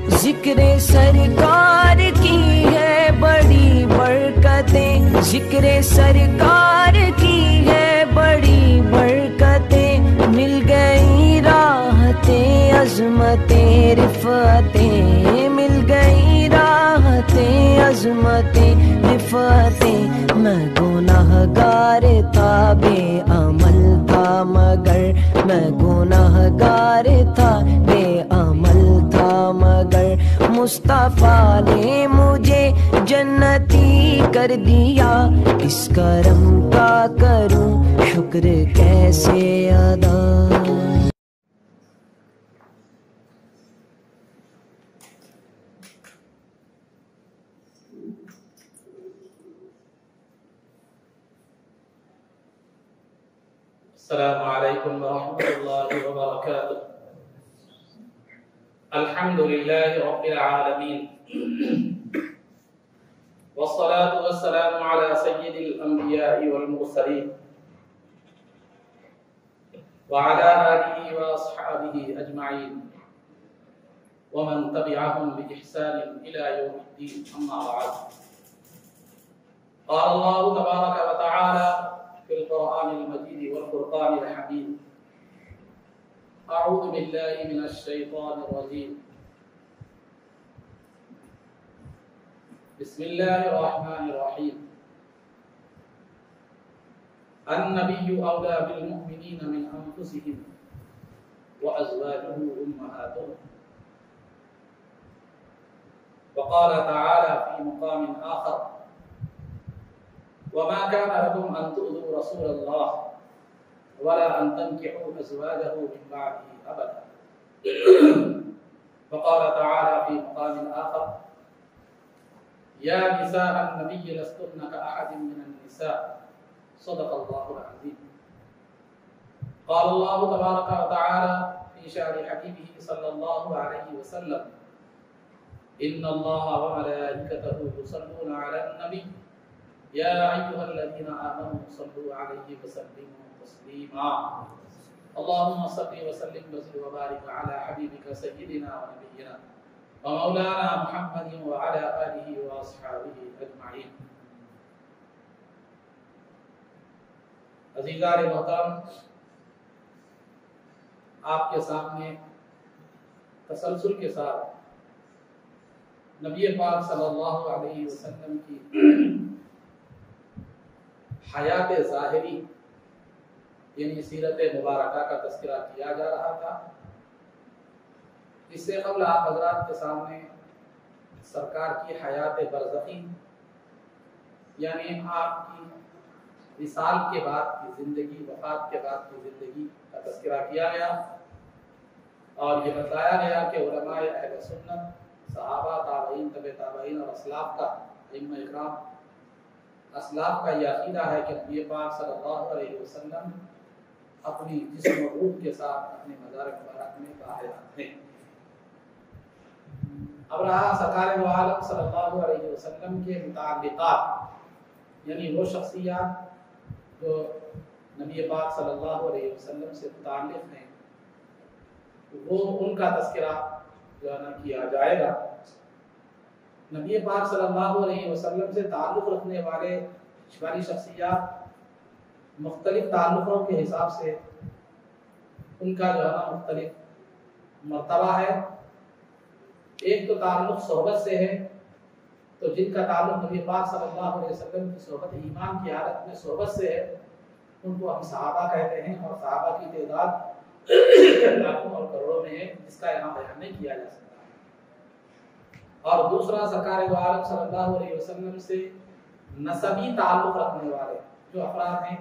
जिक्र सरकार की है बड़ी बरकतें, जिक्र सरकार की है बड़ी बरकतें, मिल गई राहतें अज़मतें रिफ़अतें, मिल गई राहतें अज़मतें रिफ़अतें। मैं गुनाहगार था बेअमल था मगर, मैं गुनाहगार था बेअमल था मगर, मुस्तफ़ा ने मुझे जन्नती कर दिया। इस करम का करूं शुक्र कैसे अदा। अस्सलामु अलैकुम वरहमतुल्लाहि वबरकातुह। अल्हम्दुलिल्लाहि रब्बिल आलमीन वस्सलातु वस्सलामु अला सय्यिदिल अंबिया'i वल मुरसलीन व अला आलिहि व अस्हाबिहि अजमईन व मन तबिअहुम बि इहसान इला यौमिद्दीन, अम्मा बअद। क़ाल अल्लाहु तबारक व तआला फिल क़ुरआनिल मजीद वल फ़ुरक़ानिल हमीद। अऊज़ु बिल्लाहि मिनश शैतानिर रजीम। बिस्मिल्लाहिर रहमानिर रहीम। अन्नबिय्यु औला बिल मुमिनीना मिन अनफुसिहिम व अज़वाजुहु उम्महातुहुम। वक़ाल तआला फ़ी मक़ामिन आख़र वमा कान लकुम अन तु'ज़ू रसूलल्लाह वला अन तंकिहू अज़वाजहु मिन बअदिही अबदा। वक़ाल तआला फ़ी मक़ामिन आख़र या निसाअन नबिय्य लस्तुन्ना कअहदिन मिनन निसा सदक़ल्लाहुल अज़ीम। क़ाल अल्लाहु तबारक व तआला फ़ी शानि हबीबिही सल्लल्लाहु अलैहि वसल्लम इन्नल्लाहा व मलाइकतहु युसल्लूना अलन नबी या अय्युहल्लज़ीना आमनू सल्लू अलैहि व सल्लिमू तस्लीमा। अल्लाहुम्मा सल्लि व सल्लिम व बारिक अला हबीबिका सय्यिदिना व नबिय्यिना व मौलाना मुहम्मदिन व अला आलिहि व अस्हाबिहि अजमईन। अज़ीज़ान मोहतरम, आपके सामने तसलसल के साथ नबी पाक सल्लल्लाहु अलैहि वसल्लम की हयात ज़ाहिरी यानी सीरत मुबारका का तज़किरा किया जा रहा था। इससे क़ब्ल आप हज़रात के सामने सरकार की हयात बरज़खी यानी आपकी विसाल के बाद की ज़िंदगी, वफ़ात के बाद की ज़िंदगी का तज़किरा किया गया और ये बताया गया कि उलमाए अहले सुन्नत, सहाबा, ताबईन, तबे ताबईन और असलाफ का इल्म इकराम असलाफ का यह अक़ीदा है कि नबी पाक सल्लल्लाहु अलैहि वसल्लम अपनी जिस्म और रूह के साथ अपने मज़ार मुबारक में बाहयात हैं। अब रहा सरकार दो आलम सल्लल्लाहु अलैहि वसल्लम के मुताल्लिक़ात यानी वो शख्सियत जो नबी पाक सल्लल्लाहु अलैहि वसल्लम से मुताल्लिक़ हैं, वो उनका तज़किरा जो है ना किया जाएगा। नबी पाक सल्लल्लाहु अलैहि वसल्लम से ताल्लुक़ रखने वाली शख्सियत मुख्तलिफ ताल्लुक़ों के हिसाब से उनका जो है ना मुख्तलिफ मर्तबा है। एक तो ताल्लुक़ सोहबत से है, तो जिनका ताल्लुक़ नबी पाक सल्लल्लाहु अलैहि वसल्लम की सोहबत ईमान की हालत में सोहबत से है, उनको हम सहाबा कहते हैं और सहाबा की तादाद लाखों और करोड़ों में है, जिसका यहाँ बयान नहीं किया जा सकता। और दूसरा सरकार दो आलम सल्लल्लाहु अलैहि वसल्लम से नसबी ताल्लुक़ रखने वाले जो अफराद हैं,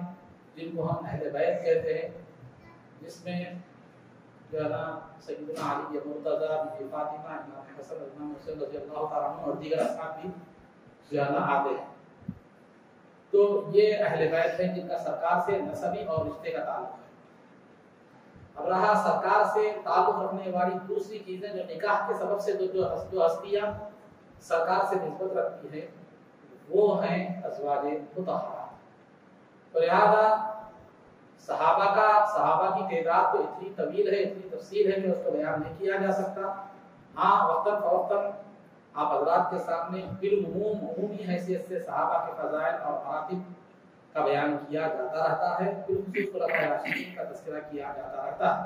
जिनको हम अहले बैत कहते हैं, जिसमें जो है ना सय्यदना अली, मुर्तज़ा, बीबी फातिमा, इमाम हसन, इमाम हुसैन रज़ियल्लाहु तआला अन्हु और दीगर असहाब भी जो है ना आते हैं। तो ये अहले बैत हैं जिनका सरकार से नसबी और रिश्ते का ताल्लुक़ है। अब रहा सरकार से ताल्लुक़ रखने वाली दूसरी चीज़ें जो निकाह के सबब से जो हस्तियाँ सरकार से निस्बत रखती है, वो हैं अज़वाजे मुतहहरा। तो लिहाजा सहाबा की तादाद तो इतनी तवील है, इतनी तफसील है कि उसको बयान नहीं किया जा सकता। हाँ वक्तन फवक्तन आप हजरात के सामने उमूमी हैसियत से सहाबा के फज़ाइल और मरातिब का बयान किया जाता रहता है, बिलखुसूस खुलफाए राशिदीन का तज़किरा किया जाता रहता है,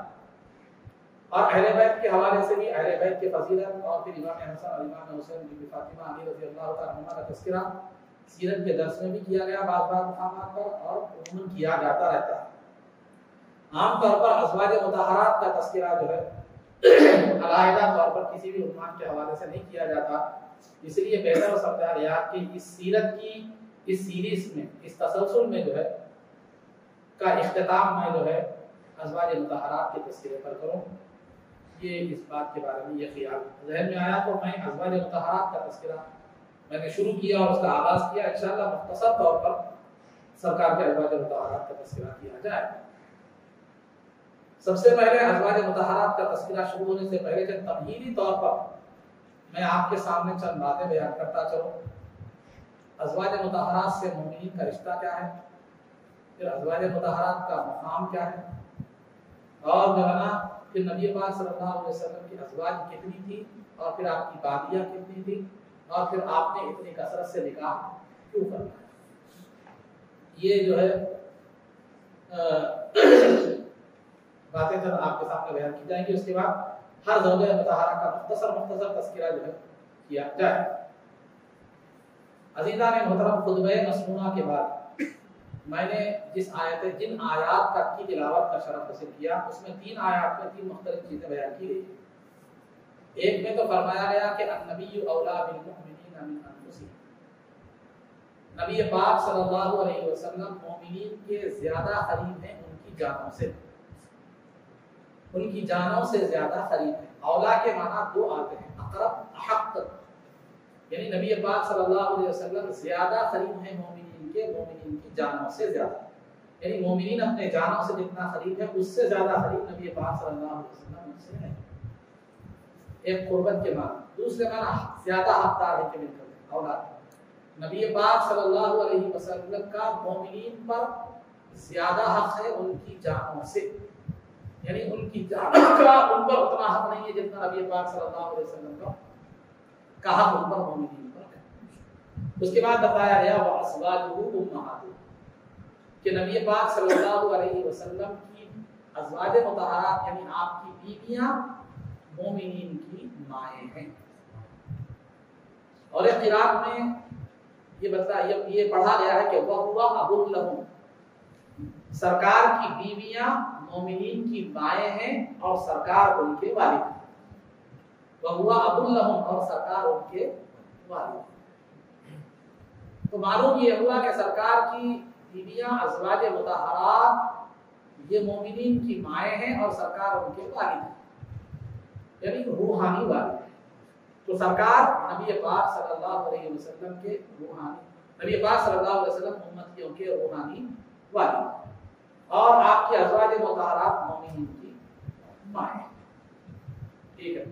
और अहले बैत के हवाले से भी अहले बैत के फजीलत और फिर इमाम हसन और इमाम हुसैन बीबी फातिमा अली रज़ी अल्लाह तआला अन्हुमा का तज़किरा सीरत के दर्स में भी किया गया बार-बार मुकामात पर और उम्मन किया जाता रहता है। आम तौर पर अज़वाज मुतहहरात का तज़किरा जो है अलग-अलग तौर पर किसी भी उन्वान के हवाले से नहीं किया जाता, इसलिए बेहतर हो सकता है याद कि इस सीरत की इस सीरीज में इस तसलसल में जो है का इख्तिताम मैं जो है अज़वाज मुतहहरात के तज़किरे पर करूं। ये इस बात के बारे में ये ख्याल ज़हन में आया तो मैं अज़वाज मुतहहरात का तज़किरा मैंने शुरू किया और उसका आगाज़ किया। इंशाअल्लाह मुख्तसर तौर पर सरकार के अज़वाज मुतहहरात का तज़किरा किया जाए। सबसे पहले अज़वाज मुतहहरात का तज़किरा शुरू होने से पहले जब तमहीदी तौर पर मैं आपके सामने चंद बातें बयान करता चलूं। अज़वाज मुतहहरात से मोमिनीन का रिश्ता क्या है, फिर अज़वाज मुतहहरात का मकाम क्या है, और जो है ना फिर नबी पाक सल्लल्लाहु अलैहि वसल्लम की अज़वाज कितनी थी, और फिर आपकी बादियाँ कितनी थी, और फिर आपने इतनी कसरत से निकाह क्यों करना है। ये जो है बातें जब आपके सामने बयान की जाएंगी। उसके बाद हर ज़ौजा मुतहहरा का मुख्तसर तज़किरा जो है किया जाए। अज़ीज़ा ने मोहतरम खुतबे मसनूना के बाद मैंने जिन आयात का की तिलावत का शरफ हासिल किया उसमें 3 आयात में 3 मुख्तलिफ चीज़ें बयान की गई। एक में तो फरमाया गया कि अन्नबिय्यु औला बिल मुमिनीना मिन अनफुसिहिम, नबी पाक सल्लल्लाहु अलैहि वसल्लम मोमिनीन के ज़्यादा करीब हैं उनकी जानों से, उनकी जानों से ज़्यादा करीब है। औला के माना 2 आते हैं, अक़रब अहक़, यानी नबी पाक सल्लल्लाहु अलैहि वसल्लम ज़्यादा करीब हैं मोमिनीन की जानों से ज़्यादा, यानी मोमिनीन अपने जानों से जितना करीब है उससे ज़्यादा करीब नबी पाक सल्लल्लाहु अलैहि वसल्लम उनसे है। एक कुर्बत के माना, दूसरे माना ज़्यादा हक़दार है कि मिलकर औलाद। नबी पाक सल्लल्लाहु अलैहि वसल्लम का मोमिनीन पर ज़्यादा हक़ है उनकी जानों से, यानी उनकी जानों का उन पर उतना हक़ नहीं है जितना नबी पाक सल्लल्लाहु अलैहि वसल्लम का हक़ उन पर मोमिनीन पर है। उसके बाद बताया गया व अज़वाजुहु उम्महातुहु, कि नबी पाक सल्लल्लाहु अलैहि वसल्लम की अज़वाज मुतहहरात यानी आपकी बीवियां मोमिनीन की माएँ हैं। और एक क़िरात में ये पढ़ा गया है कि वह हुआ अबुल लहुम, सरकार की बीवियां मोमिनीन की माएँ हैं और सरकार उनके वालिद हैं। वह हुआ अबुल लहुम, और सरकार उनके वालिद। तो मालूम ये हुआ कि सरकार की बीवियां अज़वाज मुतहहरात ये मोमिनीन की माएँ हैं और सरकार उनके वालिद हैं, यानी रूहानी वालिद हैं। तो सरकार नबी पाक सल्लल्लाहु अलैहि वसल्लम के रूहानी, नबी पाक सल्लल्लाहु अलैहि वसल्लम उम्मतियों के रूहानी वालिद, और आपकी अज़वाज मुतहहरात मोमिनीन की माएँ। ठीक है,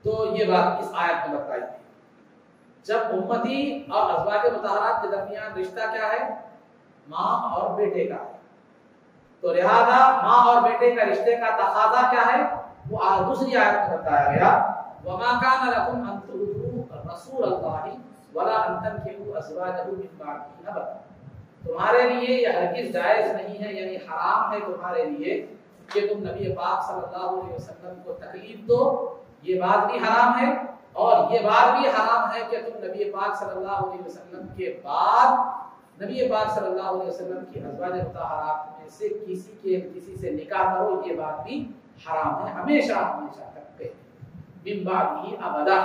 तो ये बात इस आयत में बताई गई। जब उम्मती और अज़वाज मुतहहरात के दरमियान रिश्ता क्या है, माँ और बेटे का है, तो लिहाजा माँ और बेटे का रिश्ते का तकाज़ा क्या है वो दूसरी आयत में बताया गया। वमा कान लकुम अन तु'दू रसूलल्लाहि वला अन तनकिहू अज़वाजहु मिन बअदिही अबदा, तुम्हारे लिए यह हरगिज़ जायज़ नहीं है, यानी हराम है तुम्हारे लिए कि तुम नबी पाक सल्लल्लाहु अलैहि वसल्लम को तकलीफ दो, ये बात भी हराम है। और ये बात भी हराम है कि तुम नबी पाक सल्लल्लाहु अलैहि वसल्लम के बाद नबी पाक सल्लल्लाहु अलैहि वसल्लम की अज़वाज मुतहहरात में से किसी से निकाह करो, ये बात भी हराम है हमेशा हमेशा तक के। मिन बअदिही अबदा,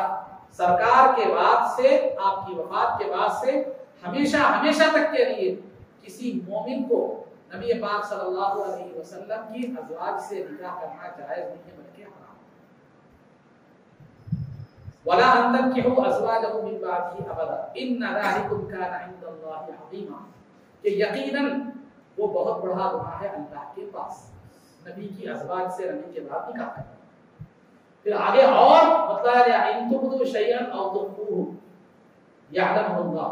सरकार के बाद से, आपकी वफात के बाद से हमेशा हमेशा तक के लिए किसी मोमिन को नबी पाक सल्लल्लाहु अलैहि वसल्लम की अज़वाज से निकाह करना जायज़ नहीं है, बल्कि हराम। वला अन तनकिहू अज़वाजहु मिन बअदिही अबदा इन्न ज़ालिकुम काना इंदल्लाहि अज़ीमा, कि यकीनन वो बहुत बड़ा गुनाह है अल्लाह के पास नबी की अज़वाज से नबी के बाद निकाह करना। फिर आगे और बताया गया इन तुबदू शैअन औ तुख़फूहु यअलमुल्लाह,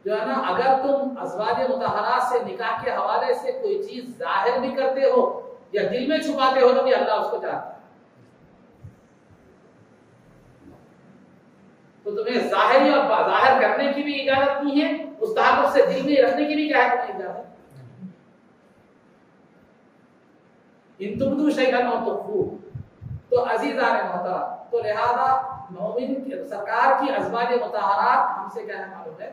जो है ना, अगर तुम अज़वाज मुतहहरात से निकाह के हवाले से कोई चीज जाहिर भी करते हो या दिल में छुपाते हो तो भी अल्लाह उसको जानता है। तो तुम्हें जाहिर और बाहिर करने की भी इजाजत नहीं है, उस ताल्लुक से दिल में रखने की भी क्या है तुम्हें इजाजत। इन तुबदू शैअन औ तुख्फू, तो अजीजान मोहतरम, तो लिहाजा मोमिन सरकार की अज़वाज मुतहरात हमसे क्या है मालूम है,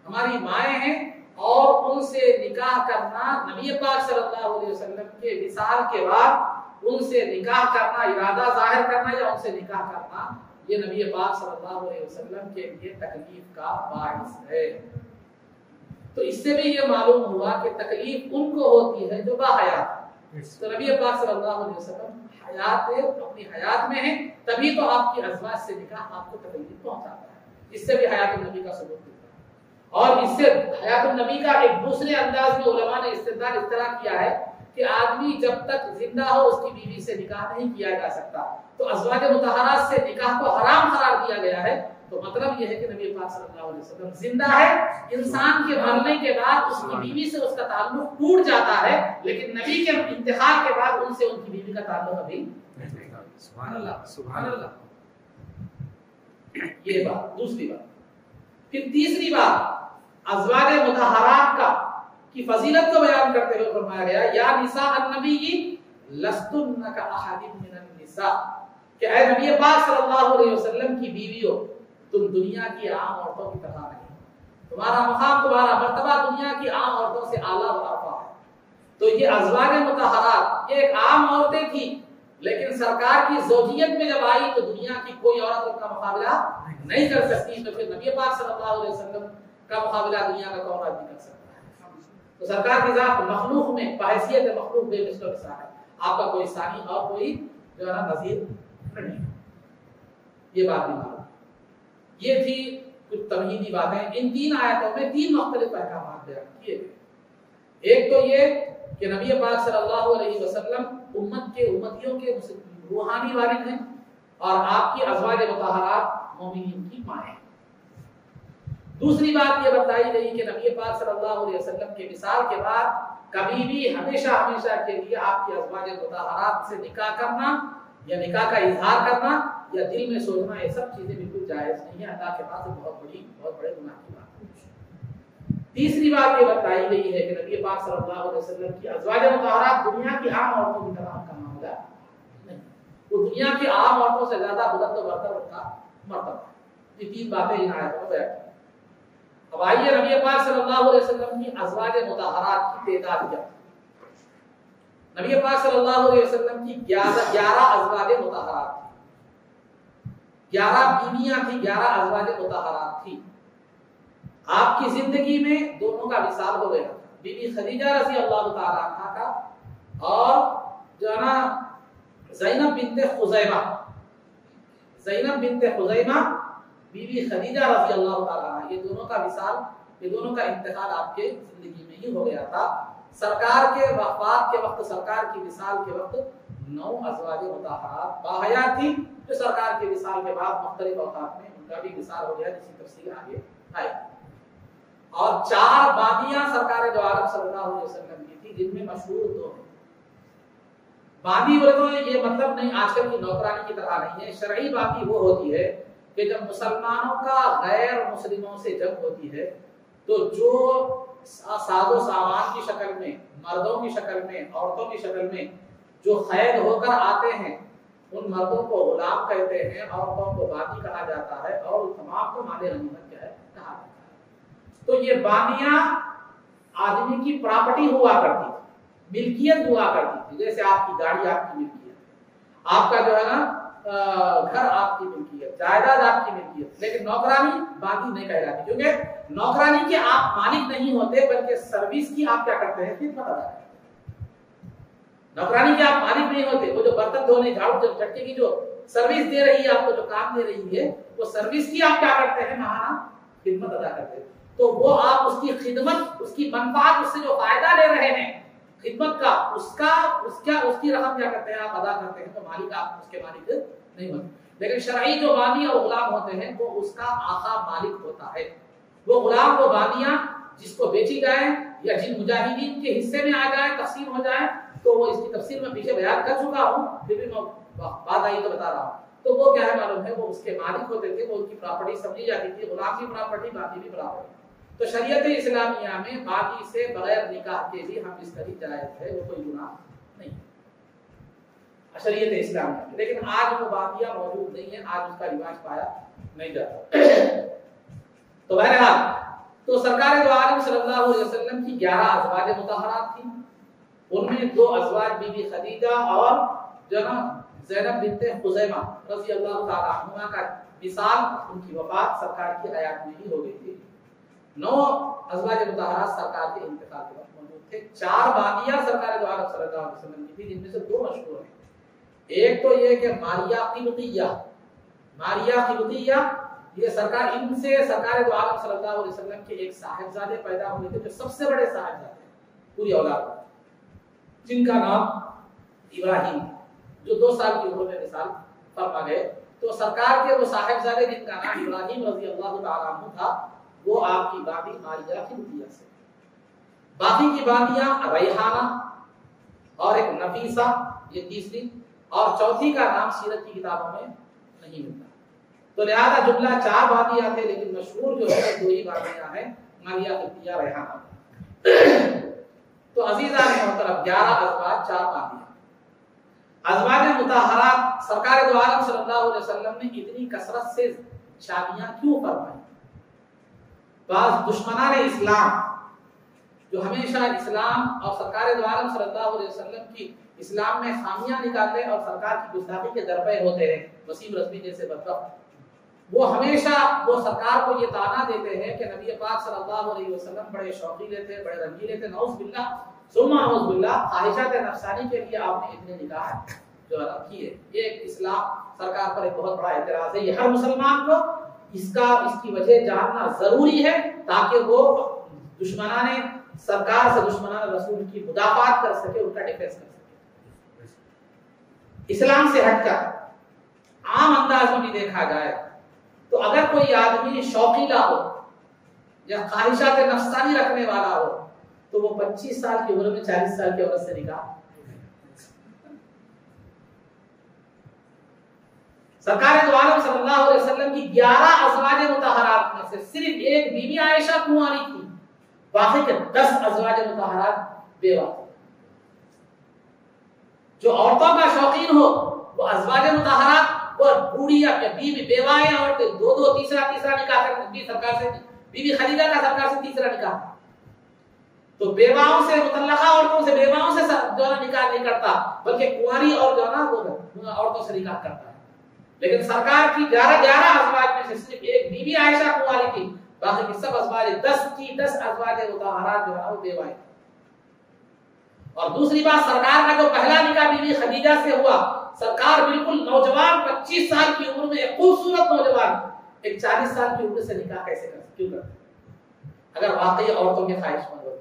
हमारी माएँ हैं, और उनसे निकाह करना नबी पाक सल्लल्लाहु अलैहि वसल्लम के विसाल के बाद उनसे निकाह करना, इरादा जाहिर करना या उनसे निकाह करना, ये नबी पाक सल्लल्लाहु अलैहि वसल्लम के लिए तकलीफ का बाइस है। तो इससे भी ये मालूम हुआ कि तकलीफ उनको होती है जो बाहयात। तो नबी पाक सल्लल्लाहु अलैहि वसल्लम हयात अपनी हयात में है, तभी तो आपकी अज़वाज से निकाह आपको तकलीफ पहुंचाता है। इससे भी हयात नबी का सबूत मिलता है। और इससे हयात नबी का एक दूसरे अंदाज में उलमा ने इस्तेदलाल इस तरह किया है कि आदमी जब तक जिंदा हो उसकी बीवी से निकाह नहीं किया जा सकता, तो अज़वाज मुतहरात से निकाह को हराम करार दिया गया है। तो मतलब यह है कि नबी पाक सल्लल्लाहु अलैहि वसल्लम जिंदा है, इंसान के मरने के बाद उसकी बीवी से उसका ताल्लुक टूट जाता है, लेकिन नबी के इंतकाल के बाद उनसे उनकी बीवी का ताल्लुक अभी नहीं। सुभान अल्लाह, सुभान अल्लाह। ये बात दूसरी बात। फिर तीसरी बात, अज़वाज मुतहरात का की फजीलत को बयान करते हुए फरमाया गया, या निसा अन्नबी लस्तुन्न का अहदिन मिनन निसा, कि ऐ नबी पाक सल्लल्लाहु अलैहि वसल्लम की बीवियों, तुम दुनिया की आम औरतों की तरह नहीं, तुम्हारा मकाम, तुम्हारा मर्तबा दुनिया की आम औरतों से आला व अर्फा है। तो ये अज़वाज मुतहरात ये एक आम औरतें थी, लेकिन सरकार की ज़ौजियत में जब आई तो दुनिया की कोई औरत उनका मुकाबला नहीं कर सकती। तो फिर नबी पाक सल्लल्लाहु अलैहि वसल्लम का मुकाबला दुनिया का कौन आदमी कर सकता है। तो सरकार की ज़ात मखलूक में बहैसियत मखलूक बेमिसल इंसान है, आपका कोई सानी और कोई जो है ना नज़ीर नहीं। ये बात नहीं मालूम। ये थी कुछ तमहीदी बातें। इन तीन आयतों में तीन मुख्तलिफ अहकाम बयान किए गए। एक तो ये कि नबी पाक सल्लल्लाहु अलैहि वसल्लम उम्मत के उम्मतियों के रूहानी वारिस हैं, और आपकी अज़वाज मुतहरात मोमिनीन की माँ हैं। दूसरी बात ये बताई गई कि नबी पाक सल्लल्लाहु अलैहि वसल्लम के विसाल के बाद कभी भी हमेशा हमेशा के लिए आपकी अज़वाज मुतहरात से निकाह करना या निकाह का इजहार करना या दिल में सोचना, ये सब चीजें बिल्कुल जायज नहीं है। अल्लाह के पास बहुत बड़े गुनाह की बात है। तीसरी बात ये बताई गई है कि नबी पाक सल्लल्लाहु अलैहि वसल्लम की अज़वाज मुतहरात दुनिया की आम औरतों की तरह का मामला नहीं, वो दुनिया की आम औरतों से ज्यादा बुलंद और बरतर उनका मर्तबा। ये तीन बातें इन आयतों में बयान की। अब आइए नबी पाक सल्लल्लाहु अलैहि वसल्लम की अज़वाज मुतहरात की तादाद क्या। नबी पाक सल्लल्लाहु अलैहि वसल्लम की 11 अज़वाज मुतहरात थी, 11 बीवियां थी, 11 अज़वाज मुतहरात थी। आपकी जिंदगी में दोनों का विसाल हो गया था, बीबी खदीजा रज़ी अल्लाह तआला अन्हा का और जो है ना ज़ैनब बिन्ते खुज़ैमा, ज़ैनब बिन्ते खुज़ैमा बीबी खदीजा रज़ी अल्लाह तआला अन्हा, ये दोनों का विसाल, ये दोनों का इंतकाल आपके जिंदगी में ही हो गया था। सरकार के वफात के वक्त, सरकार की विसाल के वक्त 9 अज़वाज मुतहरात बाहया थी, जो सरकार के विसाल के बाद मुख्तलिफ औकात में उनका भी विसाल हो गया, जिसकी तफसील आगे आएगी। और 4 बादियां सरकार दो आलम सल्लल्लाहु अलैहि वसल्लम की थी, जिनमें मशहूर 2 हैं। बादी बोले तो ये मतलब नहीं आजकल की नौकरानी की तरह नहीं है। शरई बादी वो होती है कि जब मुसलमानों का गैर मुस्लिमों से जंग होती है, तो जो साजो सामान की शक्ल में, मर्दों की शक्ल में, औरतों की शक्ल में जो कैद होकर आते हैं, उन मर्दों को गुलाम कहते हैं, औरतों को बादी कहा जाता है, और तमाम को माले गनीमत क्या है कहा जाता है। तो ये बादियां आदमी की प्रॉपर्टी हुआ करती थी, मिल्कियत हुआ करती थी। जैसे आपकी गाड़ी आपकी मिल्कियत, आपका जो है ना घर आपकी मिल्कियत, जायदाद आपकी मिल्कियत। लेकिन नौकरानी बादी नहीं कहलाती, क्योंकि नौकरानी के आप मालिक नहीं होते, बल्कि सर्विस की आप क्या करते हैं, खिदमत अदा करते हैं। नौकरानी के आप मालिक नहीं होते, वो जो बर्तन धोने, झाड़ू झटके की जो सर्विस दे रही है, आपको जो काम दे रही है, वो सर्विस की आप क्या करते हैं, महाना खिदमत अदा करते हैं। तो वो आप उसकी खिदमत, उसकी मनफात, उससे जो फायदा ले रहे हैं खिदमत का, उसकी रकम क्या करते हैं, आप अदा करते हैं। तो मालिक आप उसके मालिक नहीं होते। लेकिन शरई जो बानी और गुलाम होते हैं, वो उसका आका मालिक होता है। वो गुलाम, वो बानियां जिसको बेची जाए या जिन मुजाहिदीन के हिस्से में आ जाए, तकसीम हो जाए, तो वो इसकी तफसील में पीछे बयान कर चुका हूँ, फिर भी मैं बात आई तो बता रहा हूँ तो वो क्या है मालूम है, वो उसके मालिक होते थे, वो उनकी प्रॉपर्टी समझी जाती थी, गुलाम की प्रॉपर्टी, बाकी भी प्रॉपर्टी। तो शरीयत इस्लामिया में बाकी से बगैर निकाह के भी हम इस तरह जायज है, वो कोई गुनाह नहीं शरीयत इस्लामिया में। लेकिन आज वो बाकियां मौजूद नहीं है, आज उसका रिवाज पाया नहीं जाता। तो बहरहाल तो सरकार दो आलम सल्लल्लाहु अलैहि वसल्लम की 11 अज़वाज मुतहरात थी, उनमें 2 अज़वाज बीबी खदीजा और जो ना ज़ैनब बिन्ते खुज़ैमा रज़ी अल्लाह तआला अन्हुमा का विसाल, उनकी वफात सरकार की हयात में ही हो गई थी। 9 अज़वाज मुतहरात सरकार के इंतकाल के वक्त मौजूद थे। 4 बागियां सरकार दो आलम सल्लल्लाहु अलैहि वसल्लम की थी, जिनमें से 2 मशहूर हैं। एक तो ये कि मारिया क़िब्तिया, ये सरकार, इनसे सरकार दो आलम सल्लल्लाहु अलैहि वसल्लम के एक साहिबजादे पैदा हुए थे, जो सबसे बड़े साहिबजादे पूरी औलाद, जिनका नाम इब्राहिम, जो 2 साल की उम्र में विसाल फरमा गए। तो सरकार के वो साहिबजादे जिनका नाम इब्राहिम रज़ी अल्लाह तआला अन्हु था, वो आपकी बाकी मारिया क़िब्तिया से। बाकी की बाकियां रैहाना और एक नफीसा, ये तीसरी, और चौथी का नाम सीरत की किताबों में नहीं मिलता। तो लिहाजा जुमला 4 बादियां थे, लेकिन मशहूर जो है 2 ही बादियां हैं, मारिया क़िब्तिया रैहाना। तो अजीजा ने मोहतरम 11 अज़वाज 4 बादियां। अज़वाज मुतहरात सरकार दो आलम सल्लल्लाहु अलैहि वसल्लम ने इतनी कसरत से शादियां क्यों फरमाई? बाज़ दुश्मनान इस्लाम जो हमेशा इस्लाम और सरकार दो आलम सल्लल्लाहु अलैहि वसल्लम की इस्लाम में खामियां निकालते और सरकार की गुस्ताखी के दरपे होते हैं, वसीम रज़वी जैसे बदबख्त, वो हमेशा वो सरकार को ये ताना देते हैं कि नबी पाक सल्लल्लाहु अलैहि वसल्लम बड़े शौकीले थे, बड़े रंगीले थे, नऊज़ बिल्लाह सुम्मा नऊज़ बिल्लाह, ख्वाहिशात नफ्सानी के लिए आपने इतने निकाह जो किए। ये इस्लाम सरकार पर एक बहुत बड़ा एतराज है। ये हर मुसलमान को इसकी वजह जानना जरूरी है, ताकि वो दुश्मनाने सरकार से, दुश्मनाने रसूल की मुदाफात कर सके, उनका डिफेंस कर सके। इस्लाम से हटकर आम अंदाज में भी देखा जाए तो अगर कोई आदमी शौकीला हो या ख्वाहिशात नफ्सानी रखने वाला हो, तो वो 25 साल की उम्र में 40 साल की औरत से निकाह। सरकार दो आलम सल्लल्लाहु अलैहि वसल्लम की 11 अज़वाज मुतहरात में से सिर्फ एक बीबी आयशा कुंवारी थी, बाकी के 10 अज़वाज मुतहरात बेवा थे। जो औरतों का शौकीन हो वो अज़वाज मुतहरात, वो बूढ़ी या बीवी बेवाएं औरतें 2 तीसरा निकाह करती सरकार से। बीबी खदीजा का सरकार से तीसरा निकाह। तो बेवाओं से, मुतल्लका औरतों से, बेवाओं से जो है निकाह नहीं करता, बल्कि कुंवारी और जो है ना वो औरतों से निकाह करता है। लेकिन सरकार की 11 अज़वाज में से सिर्फ एक बीबी आयशा कुंवारी थी, बाकी की सब अज़वाज 10 अज़वाज मुतहरात जो है वो बेवाएं। और दूसरी बात, सरकार का जो पहला निकाह बीबी खदीजा से हुआ, सरकार बिल्कुल नौजवान 25 साल की उम्र में एक खूबसूरत नौजवान एक 40 साल की उम्र से निकाह कैसे कर सकते? क्यों करते? अगर वाकई औरतों की ख्वाहिशमंद होती,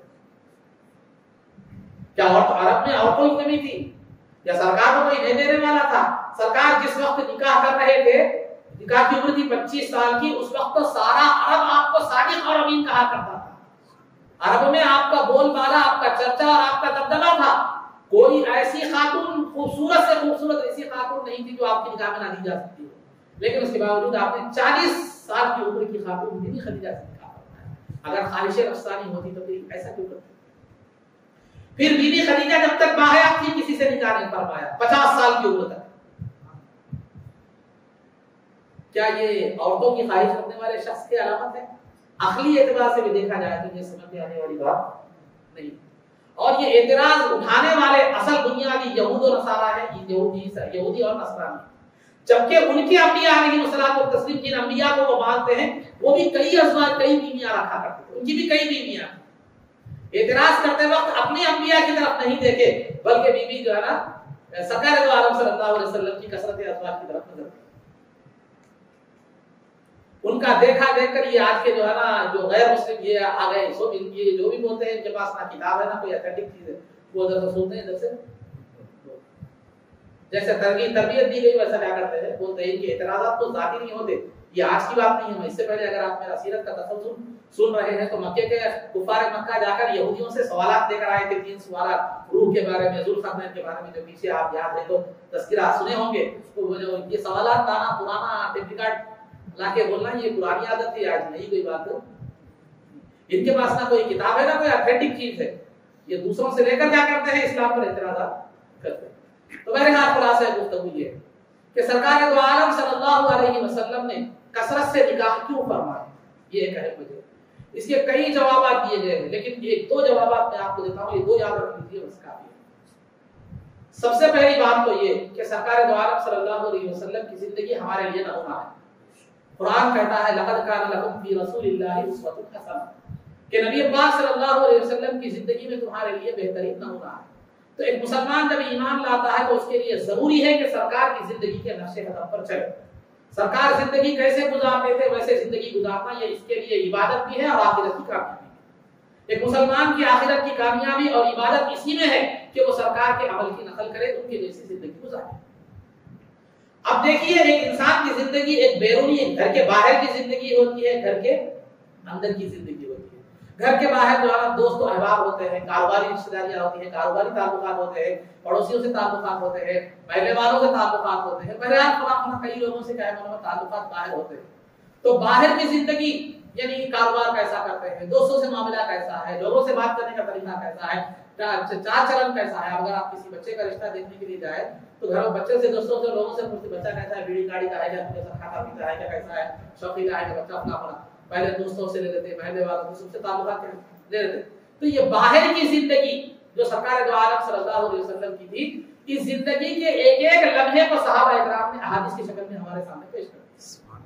क्या अरब में औरतों की कमी थी या सरकार को कोई नहीं देने वाला था? सरकार जिस वक्त निकाह कर रहे थे, निकाह की उम्र थी 25 साल की, उस वक्त तो सारा अरब आपको सादिक और अमीन कहा करता था। अरब में आपका बोलबाला, आपका चर्चा और आपका दबदबा था। कोई ऐसी खातून, खूबसूरत से खूबसूरत ऐसी खातून नहीं थी जो आपकी निकाह में ना दी जा सकती हो, लेकिन उसके बावजूद आपने 40 साल की उम्र की खातून बीबी खदीजा से निकाह करवाया। अगर ख्वाहिश नफ्सानी होती तो फिर ऐसा क्यों करते? फिर बीबी खदीजा जब तक बाहयात थी किसी से निकाह नहीं फरमाया, 50 साल की उम्र तक। क्या ये औरतों की ख्वाहिश रखने वाले शख्स की अलामत है? अखली एतबार से भी देखा जाए तो ये समझ में आने वाली बात नहीं। और ये एतराज उठाने वाले असल बुनियादी यहूद और नसारा है, यहूदी और नसरानी, जबकि उनके अंबिया अलैहिस्सलाम और तस्लीम जिन अंबिया को वो मानते हैं, वो भी कई अज़वाज, कई बीवियां रखा करते थे, उनकी भी कई बीवियां। एतराज करते वक्त अपने अंबिया की तरफ नहीं देखे, बल्कि बीवी जो है ना सरकार दो आलम सल्लल्लाहु अलैहि वसल्लम की कसरत अज़वाज की तरफ नजर, उनका देखा देखकर ये आज के जो है ना जो गैर मुस्लिम ये आ गए, सो ये जो भी बोलते हैं इनके पास ना किताब है ना कोई ऑथेंटिक चीज है, वो उधर से सुनते हैं, इधर से जैसे तरबियत दी गई वैसा क्या करते हैं, बोलते हैं इनके एतराज़ात तो जाती नहीं होते, ये आज की बात नहीं है। इससे पहले अगर आप मेरा सीरत का तसव्वुर सुन रहे हैं तो मक्के के कुफार मक्का जाकर यहूदियों से सवालात लेकर आए थे, 3 सवालात रूह के बारे में, जुल्करनैन के बारे में, जो पीछे आप याद है तो तज़किरा सुने होंगे। तो जो ये सवालात लाना, पुराना टेप रिकॉर्ड लाके बोलना, ये पुरानी आदत है, आज नहीं कोई बात है। इनके पास ना कोई किताब है ना कोई ऑथेंटिक चीज है, ये दूसरों से लेकर क्या करते हैं, इस्लाम पर एतराज़ात करते हैं। तो मेरे हाथ खुलासा गुफ्तगू ये कि सरकार दो आलम सल्लल्लाहु अलैहि वसल्लम ने कसरत से निकाह क्यों फरमाया, ये एक है मुझे। इसके कई जवाब दिए गए हैं, लेकिन एक दो जवाब मैं आपको देता हूं, ये दो याद रख लीजिए बस काफी है। सबसे पहली बात तो ये कि सरकार दो आलम सल्लल्लाहु अलैहि वसल्लम की जिंदगी हमारे लिए नमूना है। कुरान कहता है लक़द कान लकुम फी रसूलिल्लाहि उस्वतुन हसनह, कि नबी पाक सल्लल्लाहु अलैहि वसल्लम की जिंदगी में तुम्हारे लिए बेहतरीन नमूना है। तो एक मुसलमान जब ईमान लाता है तो उसके लिए जरूरी है कि सरकार की जिंदगी के नक्शे कदम पर चले। सरकार जिंदगी कैसे गुजारते थे वैसे जिंदगी गुजारना, ये इसके लिए इबादत भी है और आखिरत की कामयाबी है। एक मुसलमान की आखिरत की कामयाबी और इबादत इसी में है कि वो सरकार के अमल की नकल करे, उनकी जैसी जिंदगी गुजारे। अब देखिए, एक इंसान की जिंदगी एक बैरूनी, घर के बाहर की जिंदगी होती है, घर के अंदर की जिंदगी होती है। घर के बाहर जो है दोस्त अहबाब होते हैं, कारोबारी रिश्तेदारियां होती हैं, कारोबारी ताल्लुकात होते हैं, पड़ोसियों से ताल्लुकात होते हैं, महल्ले वालों से ताल्लुकात होते हैं, बहरहाल कई लोगों से क्या है ताल्लुकात बाहर होते हैं। तो बाहर की जिंदगी यानी कारोबार कैसा करते हैं, दोस्तों से मामला कैसा है, लोगों से बात करने का तरीका कैसा है, चाल चलन कैसा है। अगर आप किसी बच्चे का रिश्ता देखने के लिए जाए तो घर में बच्चे से, दोस्तों से, लोगों से पूछते बच्चा कैसा है, बीड़ी गाड़ी का है क्या, खाता पीता है क्या, कैसा है, शौकीन है क्या बच्चा, अपना अपना पहले दोस्तों से ले लेते, महल्ले वालों से सबसे ताल्लुकात ले लेते। तो ये बाहर की जिंदगी जो सरकार दो आलम सल्लल्लाहु अलैहि वसल्लम की थी, इस जिंदगी के एक एक लम्हे को सहाबा इकराम ने अहादीस की शक्ल में हमारे सामने पेश कर दिया।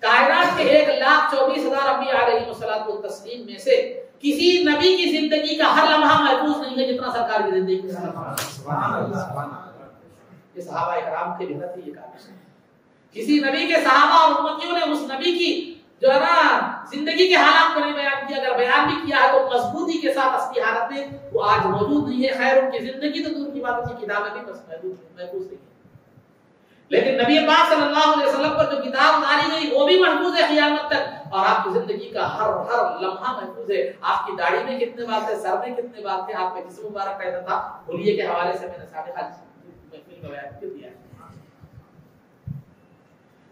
कायनात के 1,24,000 अंबिया अलैहिमुस्सलातु तस्लीम में से किसी नबी की जिंदगी का हर लम्हा महफूज नहीं है जितना सरकार की जिंदगी का लम्हा। सुभान अल्लाह। ये सहाबा इकराम के मेहनत ही ये काबिल है। किसी नबी के सहाबा और उम्मतियों ने उस नबी की जो है ना जिंदगी के हालात को नहीं बयान किया, अगर बयान भी किया है तो मजबूती के साथ असली हालत में वो आज मौजूद नहीं है। खैर उनकी जिंदगी तो दूर की बात, उनकी किताबें भी बस महफूज नहीं है, लेकिन नबी पाक सल्लल्लाहु अलैहि वसल्लम पर जो किताब उतारी गई वो भी महफूज है क़यामत तक। और आपकी जिंदगी का हर लम्हा महफूज है। आपकी दाढ़ी में कितने बाल थे, सर में कितने बाल थे, आप में जिस्म मुबारक कैसा था, हुलिये के हवाले से मैंने साबिक़ा महफिल में बयान क्यों दिया है।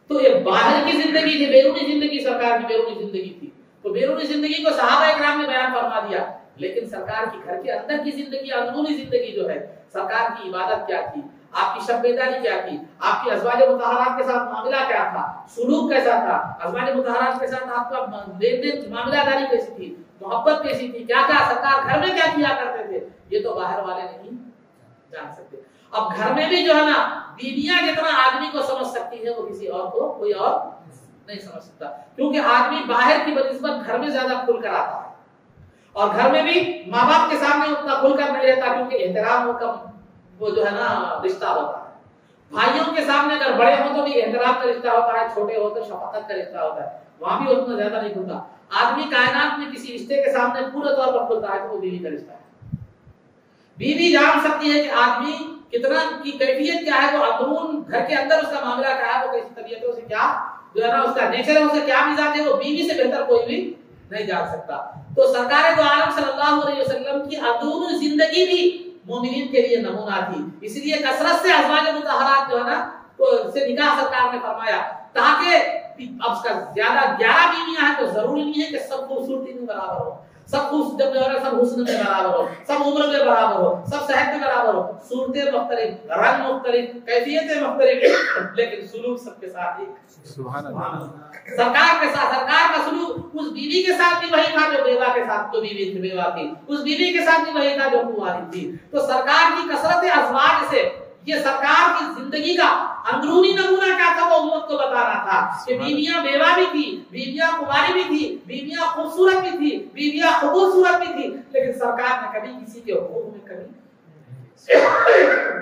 तो ये बाहर की जिंदगी थी, बैरूनी जिंदगी सरकार की बैरूनी जिंदगी थी। तो बैरूनी जिंदगी को सहाबा इकराम ने बयान फरमा दिया, लेकिन सरकार की घर के अंदर की जिंदगी, अंदरूनी जिंदगी जो है, सरकार की इबादत क्या थी, आपकी शब-ए-दारी क्या थी, आपकी अज़वाज मुतहहरात के साथ मामला क्या था, सुलूक कैसा था, अज़वाज मुतहहरात के साथ आपका लेन-देन मामलादारी कैसी थी, मोहब्बत कैसी थी, क्या क्या सरकार घर में क्या किया करते थे, ये तो बाहर वाले नहीं जान सकते। अब घर में भी जो है ना बीवियां जितना आदमी को समझ सकती है वो किसी और को कोई और नहीं समझ सकता, क्योंकि आदमी बाहर की बनिस्बत घर में ज्यादा खुलकर आता है, और घर में भी माँ बाप के सामने उतना खुलकर नहीं रहता, क्योंकि एहतराम का वो जो है ना रिश्ता होता है। भाइयों के सामने अगर बड़े हो तो भी एहतराम का रिश्ता होता है, छोटे हो तो शफकत का रिश्ता होता है, वहां भी उतना ज्यादा नहीं खुलता। आदमी कायनात में किसी रिश्ते के सामने पूरे तौर पर खुलता है तो वो बीवी का रिश्ता है। बीवी जान सकती है कि आदमी कितना की कैफियत क्या है, वो अंदरून घर के अंदर उसका मामला क्या है, वो कैसी तबीयत है, उसे क्या जो है ना उसका नेचर है, उसे क्या मिजाज है, वो बीवी से बेहतर कोई भी नहीं जान सकता। तो सरकार दो आलम सल्लल्लाहु अलैहि वसल्लम की अंदरूनी जिंदगी भी मोमिनीन के लिए नमूना थी। इसलिए कसरत से अज़वाज मुतहहरात जो है ना तो से निकाह सरकार ने फरमाया, ताकि अब उसका ज्यादा 11 बीवियां हैं तो जरूरी नहीं है कि सब खूबसूरती में बराबर हो, सब जब सब हुस्न में बराबर हो, सब उम्र में बराबर हो, सब सेहत में बराबर हो, सूरतें मुख्तलिफ, रंग मुख्तलिफ, कैफियतें मुख्तलिफ, लेकिन सुलूक सबके साथ एक। सुभान अल्लाह। सरकार के साथ सरकार का सुलूक उस बीवी के साथ भी वही था जो बेवा के साथ, जो बीवी थी बेवा थी, उस बीवी के साथ भी वही था जो कुंवारी थी। तो सरकार की कसरत अज़वाज से ये सरकार की जिंदगी का अंदरूनी नमूना क्या था वो उम्मत को बता रहा था कि बीवियां बेवा भी थी, बीवियां कुंवारी भी थी, बीवियां खूबसूरत भी थी, बीवियां खूबसूरत भी थी, लेकिन सरकार ने कभी किसी के हुकूक में कभी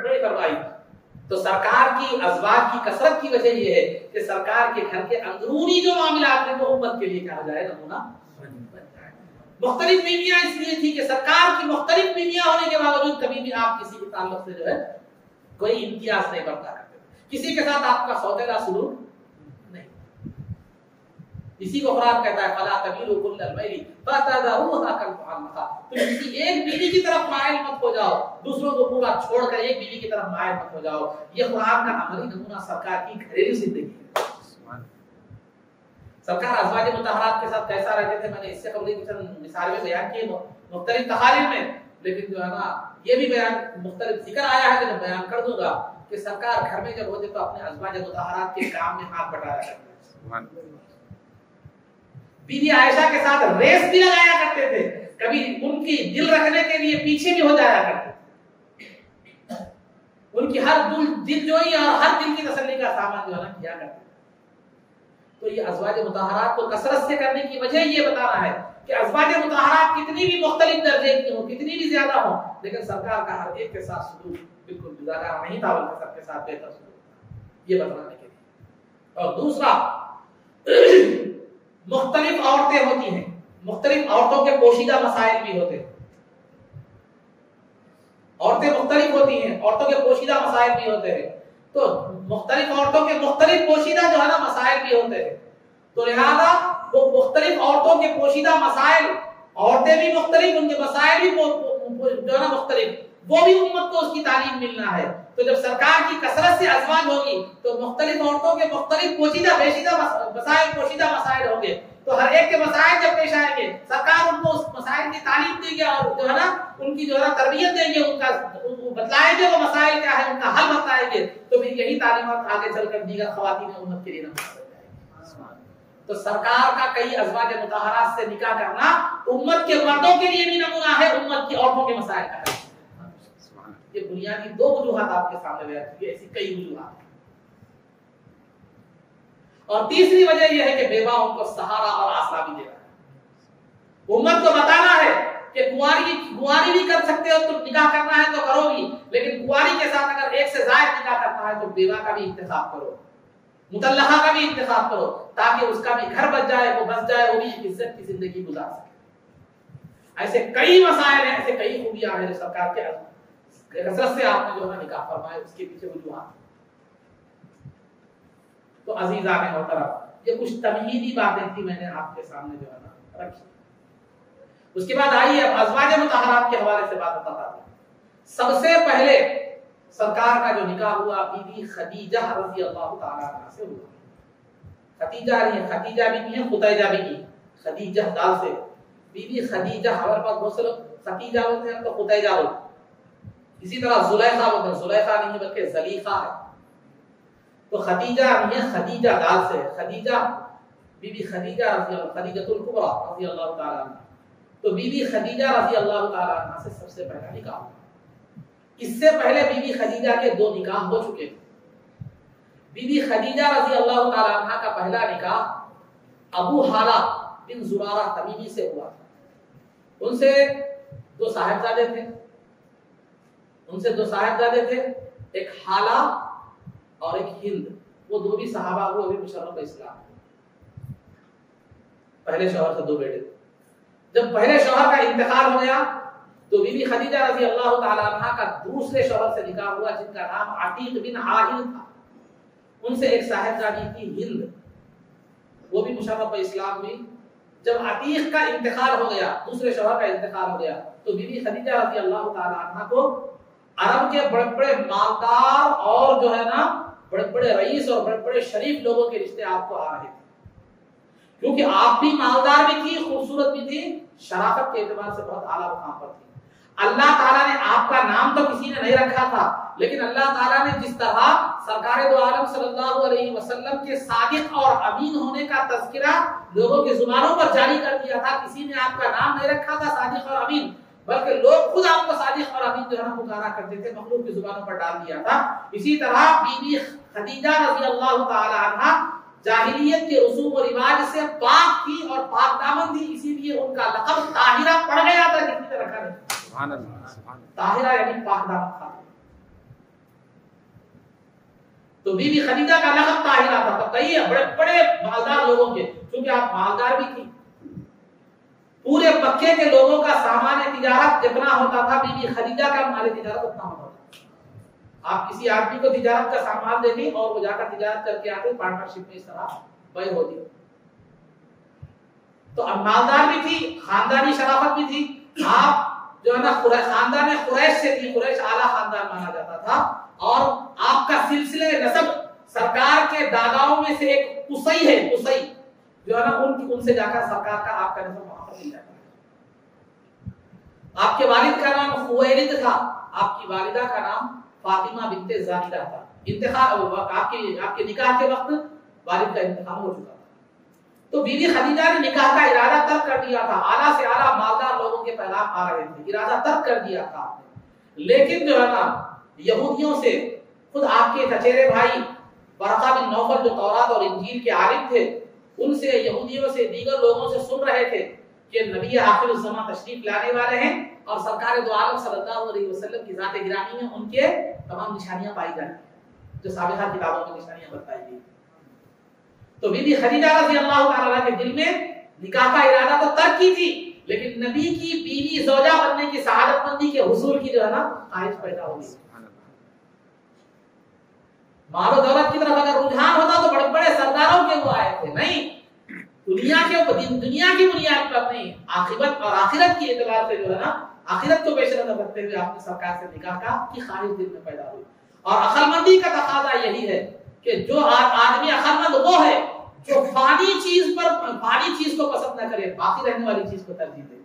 नहीं करवाई। तो सरकार की अज़वाज की कसरत की वजह यह है कि सरकार के घर के अंदरूनी जो मामलात हैं वो उम्मत के लिए कहा जाए नमूना बन जाए। मुख्तलिफ बीवियां इसलिए थी कि सरकार की मुख्तलिफ बीवियां होने के बावजूद कभी भी आप किसी के ताल्लुक से जो है कोई इम्तियाज नहीं बरता करते, किसी के साथ आपका सौतेला सुलूक नहीं। इसी को कुरान कहता है फला तमीलु कुल्लल मैली फतदरूहा कल मुअल्लका, तुम किसी एक बीवी की तरफ माइल मत हो जाओ, दूसरों को पूरा छोड़कर एक बीवी की तरफ माइल मत हो जाओ। ये कुरान का अमली नमूना सरकार की घरेलू जिंदगी है। सरकार अज़वाज मुतहरात के साथ कैसा रहते थे, मैंने इससे कबल कुछ मिसाल में बयान किए मुख्तलिफ तकारीर में, लेकिन जो है ना ये भी बयान मुख्तलिफ जिक्र आया है, जो बयान कर दूंगा कि सरकार घर में जब होते तो अपने अज़वाज मुतहरात के काम में हाथ बटाया करते थे। बीबी आयशा के साथ रेस भी लगाया करते थे, कभी उनकी दिल रखने के लिए पीछे भी हो जाया करते थे, उनकी हर दिल जोई और हर दिल की तसल्ली का सामान जो है ना किया करते थे। तो ये अज़वाज मुतहरात को कसरत से करने की वजह ये बताना है कि अज़वाज मुतहरात कितनी भी मुख्तलिफ दर्जे की हो, कितनी भी ज्यादा हो, लेकिन सरकार का हर एक के साथ सलूक बिल्कुल जुदागार नहीं था, बल्कि सबके साथ बेहतर सलूक था, ये बताने के लिए। और दूसरा, मुख्तलिफ औरतें होती हैं, मुख्तलिफ औरतों के पोशीदा मसाइल भी होते हैं, औरतें मुख्तलिफ होती हैं, औरतों के पोशीदा मसाइल भी होते हैं, तो मुख्तलिफ औरतों के मुख्तलिफ पोशीदा जो है ना मसाइल भी होते हैं, तो लिहाजा वो मुख्तलिफ औरतों के पोशीदा मसाइल, औरतें भी मुख्तलिफ, उनके मसाइल भी जो है ना मुख्तलिफ, वो भी उम्मत को उसकी तालीम मिलना है। तो जब सरकार की कसरत से अज़वाज होगी तो मुख्तलिफ औरतों के मुख्तलिफ पोशीदा बेशीदा मसाइल, पोशीदा मसाइल होंगे, तो हर एक के मसाइल जब पेश आएंगे सरकार उनको उस मसाइल की तालीम देगी और जो है ना उनकी जो है ना तरबियत देंगे, उनका बतलाएंगे वो मसाइल क्या है, उनका हल बताएंगे, तो फिर यही तालीमात आगे चलकर दीगर ख़वातीन उम्मत के लिए ना। तो सरकार का कई अज़वाज मुतहरात से निकाह करना उम्मत के मर्दों के लिए भी नमूना है, उम्मत की औरतों के मसाइल का है। ये बुनियादी दो वजूहात आपके सामने बयान की, ऐसी कई वजूहात। और तीसरी वजह यह है कि बेवा उनको सहारा और आसरा भी दे रहा है, उम्मत को बताना है कि कुंवारी भी कर सकते हो, तुम निकाह करना है तो करो भी, लेकिन कुंवारी के साथ अगर एक से ज्यादा निकाह करना है तो बेवा का भी इंतखाब करो, मुतल्लका का भी इंतखाब करो, ताकि उसका भी घर बच जाए, वो बच जाए, वो भी इज्जत की जिंदगी गुजार सके। ऐसे कई मसाइल हैं, ऐसे कई खूबियां हैं जो सरकार के कसरत से आपने जो है निकाह फरमाया, उसके पीछे वजूहात। तो अजीज़ान मोहतरम, ये कुछ तमहीदी बातें थी मैंने आपके सामने जो है ना रखी। उसके बाद आइए अब अज़वाज मुतहरात के हवाले से बात बताता हूं। सबसे पहले सरकार का जो निकाह हुआ बीबी खदीजा रज़ी अल्लाह ताला अन्हा से हुआ। खदीजा नहीं है, खदीजा भी नहीं है, खुतैजा भी नहीं, खदीजा दाल से बीबी खदीजा, हमारे पास बहुत से लोग खदीजा बोलते हैं तो खुतैजा बोलते हैं। इसी तरह जुलैखा बोलते हैं, जुलैखा नहीं बल्कि ज़लीखा है। तो खदीजा नहीं है, खदीजा दाल से, खदीजा बीबी खदीजा खदीजतुल कुबरा रज़ी अल्लाह ताला अन्हा। तो बीबी खदीजा रज़ी अल्लाह ताला अन्हा से सबसे पहला निकाह हुआ। इससे पहले बीबी खदीजा के दो निकाह हो चुके थे। बीबी खदीजा रज़ी अल्लाह ताला अन्हा का पहला निकाह अबू हाला बिन ज़ुरारा तमीमी से हुआ। उनसे दो साहिबजादे थे, एक हाला और एक हिंद, वो दो भी सहाबा हुए, भी मुशर्रफ इस्लाम। पहले शौहर से दो बेटे। जब पहले शौहर का इंतकाल हो गया तो बीबी खदीजा रज़ी अल्लाह ताला अन्हा का दूसरे शौहर से निकाह हुआ, जिनका नाम अतीक बिन आहिल था। उनसे एक साहिबजादी थी हिंद, वो भी मुशर्रफ इस्लाम हुई। जब अतीक का इंतकाल हो गया, दूसरे शौहर का इंतकाल हो गया, तो बीबी खदीजा रज़ी अल्लाह ताला अन्हा को अरब के बड़े बड़े मालदार और जो है ना बड़े बड़े रईस और बड़े बड़े शरीफ लोगों के रिश्ते आपको आ रहे थे, क्योंकि आप भी मालदार भी थी, खूबसूरत भी थी, शराफत के एतबार से बहुत आला मुकाम पर थी। अल्लाह ताला ने आपका नाम तो किसी ने नहीं रखा था, लेकिन अल्लाह ताला ने जिस तरह सरकार दो आलम सल्लल्लाहु अलैहि वसल्लम के सादिक और अमीन होने का तज़किरा लोगों की जुबानों पर जारी कर दिया था, किसी ने आपका नाम नहीं रखा था सादिक और अमीन, बल्कि लोग खुद आपको सादिक और अमीन जो है ना पुकारा करते थे, मखलूक की जुबानों पर डाल दिया था। इसी तरह बीबी खदीजा रज़ी अल्लाह ताला अन्हा जाहिलियत के रसूम और रिवाज से पाक थी और पाक दामन थी, इसीलिए उनका लक़ब ताहिरा पड़ गया था, किसी ने रखा नहीं। सुभान अल्लाह, ताहिरा यानी पाक दामन था। तो बीबी खदीजा का लक़ब ताहिरा था। तो कई बड़े बड़े मालदार लोगों के, क्योंकि आप मालदार भी थी, पूरे मक्के के लोगों का सामान तिजारत जितना होता था, बीबी खदीजा का माल तिजारत उतना होता था। आप किसी आदमी को तिजारत का सामान देती और वो जाकर तिजारत करके आते, पार्टनरशिप में इस तरह वही होती। तो अब मालदार भी थी, खानदानी शराफत भी थी। आप जो है ना खानदान कुरैश से थी, कुरैश आला खानदान माना जाता था, और आपका सिलसिले नसब सरकार के दादाओं में से एक कुसई है, कुसई जो है ना उनसे जाकर सरकार का आपका नसब वहां पर मिल जाता है। आपके वालिद का नाम खुवैलिद था, आपकी वालिदा का नाम फातिमा बिन्ते ज़ाहिरा था। इंतखाब आपके निकाह के वक्त वालिद का इंतखाब हो चुका था। तो बीबी खदीजा ने निकाह का इरादा तर्क कर दिया था। आला से आला मालदार लोगों के पैगाम आ रहे थे, इरादा तर्क कर दिया था आपने। लेकिन जो है ना यहूदियों से, खुद आपके चचेरे भाई वरक़ा बिन नौफल जो तौरात और इंजील के आलिम थे, उनसे, यहूदियों से, दीगर लोगों से सुन रहे थे कि नबी आखिर ज़मां तशरीफ लाने वाले हैं और सरकार दो आलम सल्लल्लाहु अलैहि वसल्लम की ज़ात गिरामी में उनके तमाम निशानियां पाई जाती हैं, जो साबिक़ा किताबों में निशानियां बताई गई। तो बीबी खदीजा रज़ी अल्लाह तआला के दिल में निकाह का इरादा तो तर्क की थी, लेकिन नबी की बीवी ज़ौजा बनने की सआदतमंदी के हुसूल की जो है ना ख्वाहिश पैदा हो गई। मालो दौलत की तरफ अगर रुझान होता तो बड़े बड़े सरदारों के वो आए थे, नहीं, दुनिया की बुनियाद पर नहीं, आखिरत और आखिरत की एतबार से जो है ना आखिरत को पेश नजर रखते हुए आपने सरकार से निकाह का की ख्वाहिश दिल में पैदा हुई। और अक्लमंदी का तकाजा यही है कि जो आदमी अक्लमंद वो है जो फानी चीज को पसंद न करे, बाकी रहने वाली चीज को तरजीह दे।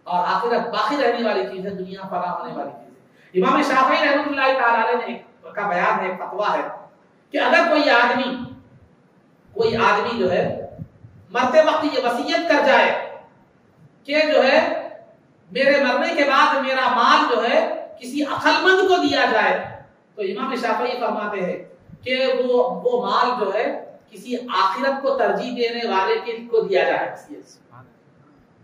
और आखिरत बाकी रहने वाली चीज है, दुनिया फना होने वाली चीज है। इमाम शाफई रहमतुल्लाह तआला अलैह ने का बयान है, फतवा है कि अगर कोई आदमी जो है मरते वक्त ये वसीयत कर जाए कि जो है मेरे मरने के बाद मेरा माल जो है किसी अक्लमंद को दिया जाए, तो इमाम शाफई फरमाते हैं कि वो माल जो है किसी आखिरत को तरजीह देने वाले को दिया जाए।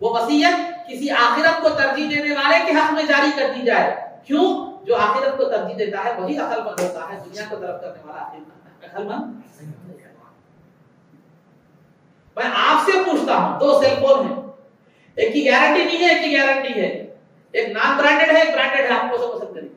वो वसीयत किसी आखिरत को तरजीह देने वाले के हक में जारी कर दी जाए। क्यों? जो आखिरत को तरजीह देता है वही अक्लमंद होता है, दुनिया को तरफ करने वाला अक्लमंद। मैं आपसे पूछता हूं, दो सेलफोन है, एक की गारंटी नहीं है, एक की गारंटी है, एक नॉन ब्रांडेड है, एक ब्रांडेड है, आपको सब पसंद करेंगे?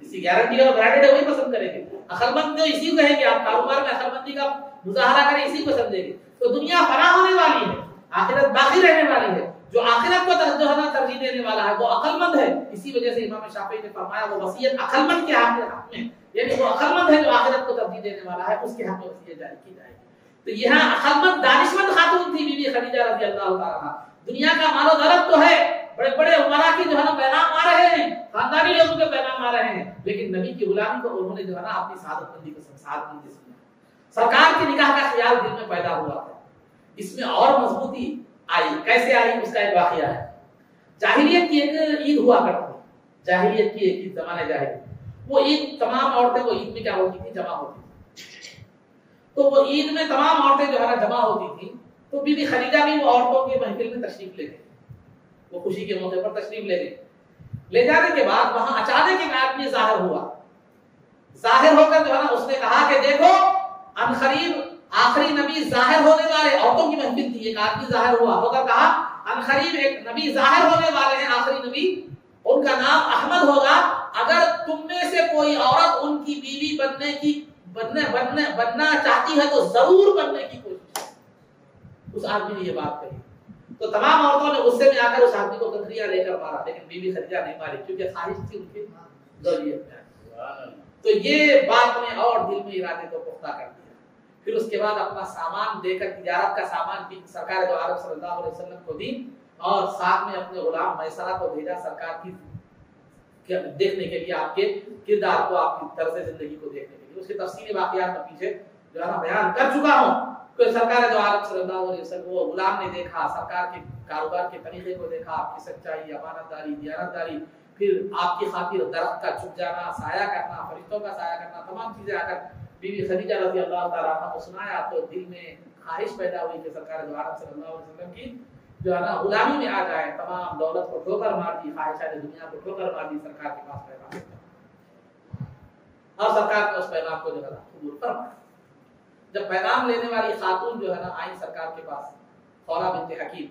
जिसकी गारंटी है और ब्रांडेड है वही पसंद करेंगे। अक्लमंद जो इसी को कहेंगे, आप कारोबार में अक्लमंदी का मुजाहरा करें इसी को समझेंगे। तो दुनिया फना होने वाली है, आखिरत बाकी रहने वाली है। जो आखिरत को तरजीह देने वाला है वो अक्लमंद है। इसी वजह से इमाम शाफी ने फरमाया वो वसीयत अक्लमंद के हक में, यानी वो अक्लमंद है जो आखिरत को तरजीह देने वाला है, उसके हक में वसीयत जारी की जाएगी। तो यहाँ अक्लमंद दानिशमंद खातून थी बीबी खदीजा रज़ी अल्लाह तआला। दुनिया का मालो दौलत तो है, बड़े बड़े उमरा की जो है ना पैगाम आ रहे हैं, खानदानी लोगों के पैगाम आ रहे हैं, लेकिन नबी की गुलामी को उन्होंने जो है ना अपनी सादतमंदी को सादतमंदी से सरकार के निकाह का ख्याल दिल में पैदा हुआ था। इसमें और मजबूती आई, कैसे आई उसका एक वाकया है। जाहिलियत की एक ईद हुआ करती थी, जाहिलियत की एक ईद, ज़माने जाहिलियत, वो ईद तमाम औरतें वो ईद में क्या होती थी, जमा होती थी। तो वो ईद में तमाम औरतें जो है ना जमा होती थी, तो बीबी खदीजा भी वो औरतों के महफिल में तशरीफ ले गई, वो खुशी के मौके पर तशरीफ ले गई। ले जाने के बाद वहां अचानक एक आदमी जाहिर हुआ, जाहिर होकर जो है ना उसने कहा कि देखो अनकरीब आखिरी नबी जाहिर होने वाले, औरतों की महफिल थी, एक आदमी जाहिर हुआ होकर कहा अनकरीब एक नबी जाहिर होने वाले हैं, आखिरी नबी, उनका नाम अहमद होगा। अगर तुम में से कोई औरत उनकी बीवी बनना चाहती है तो जरूर बनने की कोशिश। उस आदमी ने ये बात कही तो तमाम औरतों ने गुस्से में आकर उस आदमी को कतरिया लेकर मारा, लेकिन बीबी खदीजा नहीं मारी क्योंकि ख्वाहिश थी उनकी ज़रियत में। तो ये बात ने और दिल में इरादे को पुख्ता कर दिया। फिर उसके बाद अपना सामान देकर, तिजारत का सामान भी सरकार दो आलम सल्लल्लाहु अलैहि वसल्लम को दी और साथ में अपने गुलाम मैसरा को भेजा सरकार की देखने के लिए, आपके किरदार को, आपकी तर्ज जिंदगी को देखने के लिए। उसके तफसीली वाकयात में पीछे जो है ना बयान कर चुका हूँ। तो सरकार दो आलम सल्लल्लाहु अलैहि वसल्लम वो गुलाम ने देखा, सरकार के कारोबार के तरीके को देखा, आपकी सच्चाई, अमानतदारी, दियानतदारी, फिर आपकी खातिर दरख्त का छुप जाना, साया करना, फरिश्तों का साया करना, तमाम चीजें आकर बीबी खदीजा रज़ी अल्लाह तआला अन्हा को सुनाया। तो दिल में ख्वाहिश पैदा हुई कि सरकार दो आलम सल्लल्लाहु अलैहि वसल्लम की जो है ना गुलामी में आ जाए। तमाम दौलत को ठोकर मार दी, ख्वाहिशात दुनिया को ठोकर मार दी, सरकार के पास पैगाम और सरकार ने उस पैगाम को जो है कबूल फरमाया। जब पैगाम लेने वाली खातून जो है ना आई सरकार के पास, खौला बिन्त हकीम,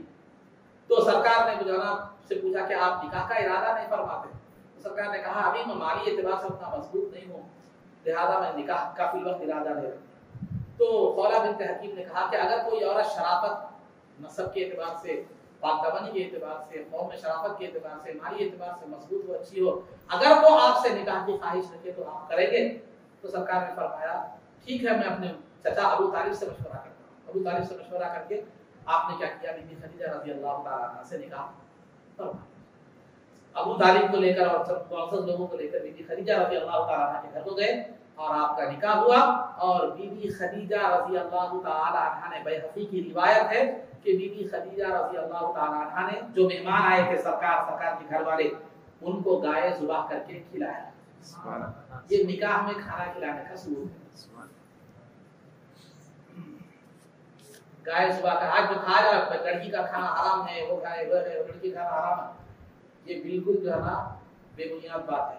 तो सरकार ने जो है ना से पूछा कि आप निकाह का इरादा नहीं फरमाते? तो सरकार ने कहा अभी मैं माली एतबार से उतना मजबूत नहीं हूँ, लिहाजा मैं निकाह का फिल वक्त इरादा ले रहा हूँ। तो खौला बिन्त हकीम ने कहा कि अगर कोई औरत शराफत नस्ब के एतबार से, पाकदामनी के एतबार से, कौम में शराफत के एतबार से, माली एतबार से मजबूत हो, अच्छी हो, अगर वो आपसे निकाह की ख्वाहिश रखे तो आप करेंगे। तो सरकार ने फरमाया ठीक है, मैं अपने चचा अबू तालिब से मशवरा करता हूँ। अबू तालिब से मशवरा करके आपने क्या किया, बीबी खदीजा रज़ी अल्लाह तआला अन्हा से निकाह फरमाया। अबू तालिब को लेकर और सब 500 लोगों को लेकर बीबी खदीजा रज़ी अल्लाह तआला अन्हा के घर को गए और आपका निकाह हुआ। और बीबी खदीजा रज़ी अल्लाह तआला अन्हा ने, बैहक़ी की रिवायत है कि बीबी खदीजा रज़ी अल्लाह तआला अन्हा ने जो मेहमान आए थे सरकार के घर वाले, उनको गाय ज़ुबाह करके खिलाया। सुभान अल्लाह। ये निकाह में खाना खिलाने का सबूत है। गाय ज़ुबाह का, आज जो खा रहा है लड़की का खाना हराम है, वो खाए वो है, लड़की का खाना हराम है, ये बिल्कुल जो है ना बेबुनियाद बात है।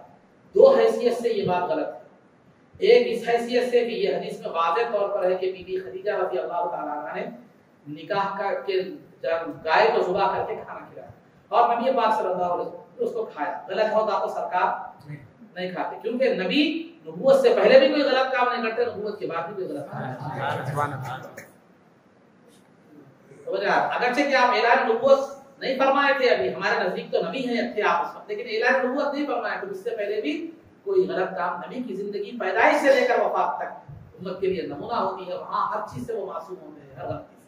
दो हैसियत से ये बात गलत है। एक इस हैसियत से कि ये हदीस में वाज़ेह तौर पर है कि बीबी खदीजा रज़ी अल्लाह तआला अन्हा ने निकाह का के गाय को ज़ुबाह करके खाना खिलाया और नबी पाक सल्लल्लाहु अलैहि वसल्लम उसको खाया। गलत होता तो सरकार नहीं खाते, क्योंकि नबी नबूवत से पहले भी कोई गलत काम नहीं करते, नबूवत के बाद भी कोई गलत काम। अगरचे कि आप ऐलान नबूवत नहीं फरमाए थे, अभी हमारे नजदीक तो नबी हैं थे आप उस वक्त, लेकिन ऐलान नबूवत नहीं फरमाया तो उससे पहले भी कोई गलत काम, नबी की जिंदगी पैदाइश से लेकर वफात तक उम्मत के लिए नमूना होती है, वहां हर चीज से वो मासूम होते हैं, हर गलती से।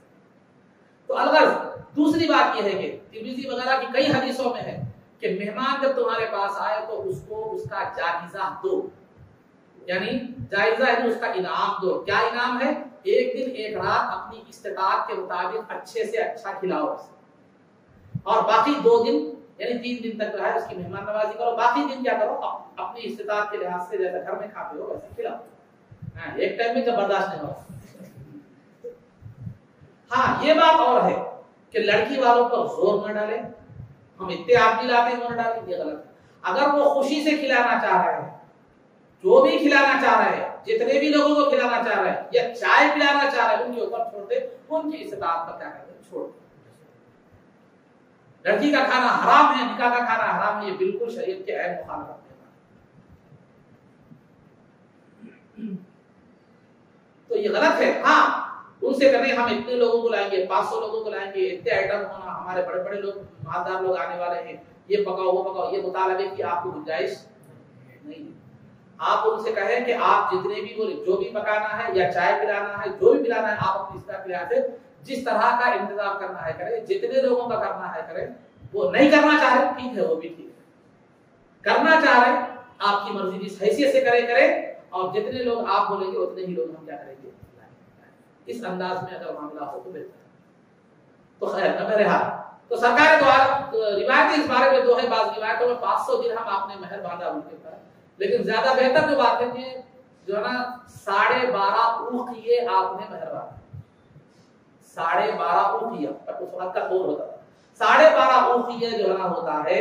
तो अलगर्ज दूसरी बात यह है कि तिरमिज़ी वगैरह की कई हदीसों में है कि मेहमान जब तुम्हारे पास आए तो उसको उसका जायजा दो, यानी जायजा है उसका इनाम दो। क्या इनाम है? एक दिन एक रात अपनी इस्तिताअत के मुताबिक अच्छे से अच्छा खिलाओ और बाकी 2 दिन यानी 3 दिन तक जो है उसकी मेहमान नवाजी करो, बाकी दिन क्या करो अपनी इस्तिताअत के लिहाज से जैसे घर में खाते हो वैसे खिलाओ। एक टाइम में जब बर्दाश्त नहीं हो। हाँ, ये बात और है कि लड़की वालों पर जोर न डालें, हम इतने आप खिलाते हैं वो न डालें, ये गलत है। अगर वो खुशी से खिलाना चाह रहे हैं, जो भी खिलाना चाह रहे हैं, जितने भी लोगों को खिलाना चाह रहे हैं या चाय पिलाना चाह रहे हैं, उनके ऊपर छोड़ दे, उनकी इस्तिताअत पर क्या करते हैं, छोड़ दे। लड़की का खाना हराम है, निकाह का खाना हराम है, ये बिल्कुल शरीयत के ऐन मुखालफत है, तो ये गलत है। हाँ, उनसे करें हम इतने लोगों को लाएंगे, 500 लोगों को लाएंगे, इतने आइटम होना, हमारे बड़े बड़े लोग मालदार लोग आने वाले हैं, ये पकाओ वो पकाओ, ये मुतालबे की आपको गुंजाइश नहीं है। आप उनसे कहें कि आप जितने भी बोले जो भी पकाना है या चाय पिलाना है, जो भी पिलाना है, आप अपनी इस्तिताअत के लिहाज से जिस तरह का इंतजाम करना है करें, जितने लोगों का करना है करें। वो नहीं करना चाह रहे ठीक है, वो भी ठीक है। करना चाह रहे आपकी मर्जी, जिस हैसियत से करें और जितने लोग आप बोलेंगे उतने ही लोग हम क्या करेंगे, इस अंदाज में अगर मामला हो तो बेहतर है। तो खैर बहरहाल तो सरकार द्वारा रिवायत इस बारे में दो है, बाज़ रिवायतों में 500 दिरहम आपने महर बांधा उनके ऊपर, लेकिन ज्यादा बेहतर जो बात है कि जो है ना 12.5 उखिये आपने महर बांधा, 12.5 उखिया, उस वक्त का तौर होता था 12.5 उखिया जो है ना होता है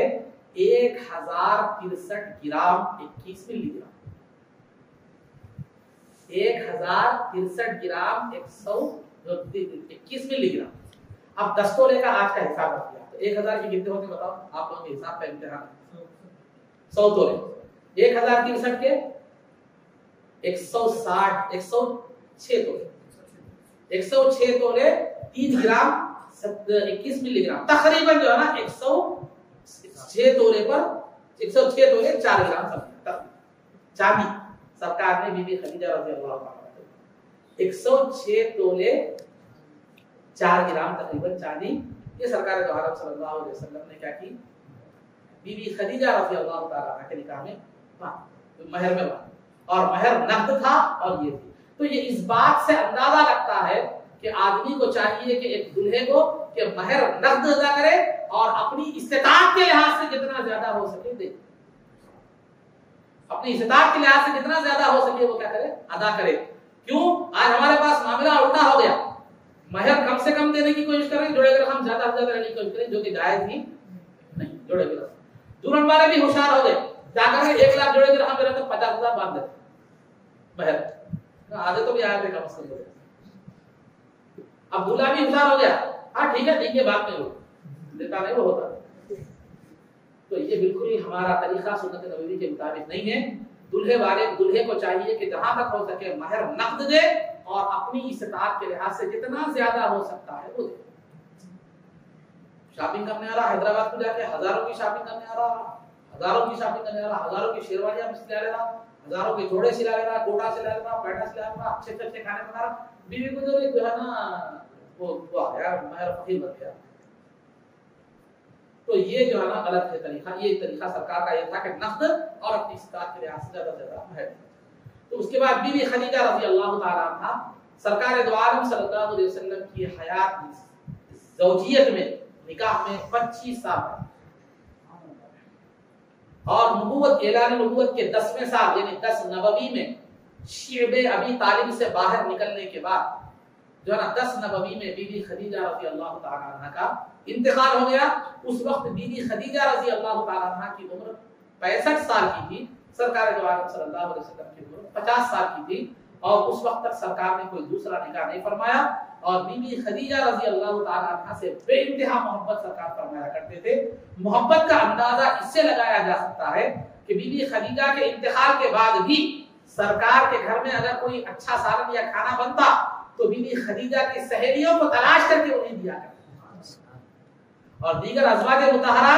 1063 ग्राम 21 मिलीग्राम, 1063 ग्राम 121 मिलीग्राम। अब 10 तोले का आज का हिसाब रख दिया तो 1000 के कितने होते बताओ आप लोगों के हिसाब पे इम्तिहान, 100 तोले 1063 के 160 106 तोले, 106 तोले 3 ग्राम 21 मिलीग्राम, तकरीबन जो है ना 106 तोले पर 106 तोले 4 ग्राम चांदी सरकार ने बीबी खदीजा रज़ी अल्लाह अन्हा 106 तोले 4 ग्राम तकरीबन चांदी, ये सरकार दो आलम सल्लल्लाहु अलैहि वसल्लम ने क्या की, बीबी खदीजा रज़ी अल्लाह तआला के निकाह में महर में बांधा, और महर नकद था और ये थी। तो ये इस बात से अंदाजा लगता है कि आदमी को चाहिए कि एक दूल्हे को कि महर नकद अदा करे और अपनी इस्तिताअत के लिहाज से जितना ज्यादा हो सके दे, अपनी इस्तिताअत के लिहाज से जितना ज्यादा हो सके वो क्या करे, अदा करे। क्यों? आज हमारे पास मामला उल्टा हो गया, महर कम से कम देने की कोशिश करें, जुड़े अगर हम ज्यादा से ज्यादा देने की कोशिश करें, जो कि जायज ही नहीं। जुड़े अगर दुल्हन वाले भी होशियार हो गए, क्या करेंगे 1 लाख जुड़े हम मेरा तो 50,000 बांध देते महर, आधे तो भी आए थे कम से कम। अब दूल्हा भी होशियार हो गया, हाँ ठीक है देंगे बाद में, वो देता नहीं वो होता। तो ये बिल्कुल ही हमारा तरीका सुन्नत नबवी के मुताबिक नहीं है। दूल्हे को चाहिए कि जहां तक हो सके महर नकद दे और अपनी इस्तिताअत के लिहाज से जितना ज्यादा हो सकता है वो दे। शॉपिंग करने आ रहा, हैदराबाद को जाके हजारों की शॉपिंग करने आ रहा, हजारों की शॉपिंग करने आ रहा, हजारों की शेरवानियां सिला ले रहा, हजारों के जोड़े सिला ले रहा, कोटा सिला ले रहा, पैंटा सिला ले रहा, अच्छे अच्छे खाने बना रहा, बीवी को जो है ना वो आ गया, मैं फकीर बन गया। तो ये जो है ना गलत है तरीका। ये तरीका सरकार का ये था कि नक़द और अपनी इस्तात के लिहाज से ज्यादा है। तो उसके बाद बीबी खदीजा रज़ी अल्लाह ताला अन्हा सरकार दो आलम सल्लल्लाहु अलैहि वसल्लम की हयात ज़ौजियत में निकाह में 25 साल और नबूवत ऐलान नबूवत के 10वें साल यानी 10 नबवी में शिअबे अबी तालिब से बाहर निकलने के बाद जो है ना 10 नबवी में बीबी खदीजा रज़ी अल्लाह ताला अन्हा का इंतकाल हो गया। उस वक्त बीबी खदीजा रज़ी अल्लाह ताला अन्हा की उम्र 65 साल की थी, सरकार दो आलम सल्लल्लाहु अलैहि वसल्लम की उम्र 50 साल की थी और उस वक्त तक सरकार ने कोई दूसरा निकाह नहीं फरमाया और बीबी खदीजा रज़ी अल्लाह ताला अन्हा से बेइंतहा मोहब्बत सरकार फरमाया करते थे। मोहब्बत का अंदाजा इससे लगाया जा सकता है कि बीबी खदीजा के इंतकाल के बाद भी सरकार के घर में अगर कोई अच्छा सालन या खाना बनता तो बीबी खदीजा की सहेलियों को तलाश करके उन्हें दिया करते और दीगर अज़वाज मुतहरा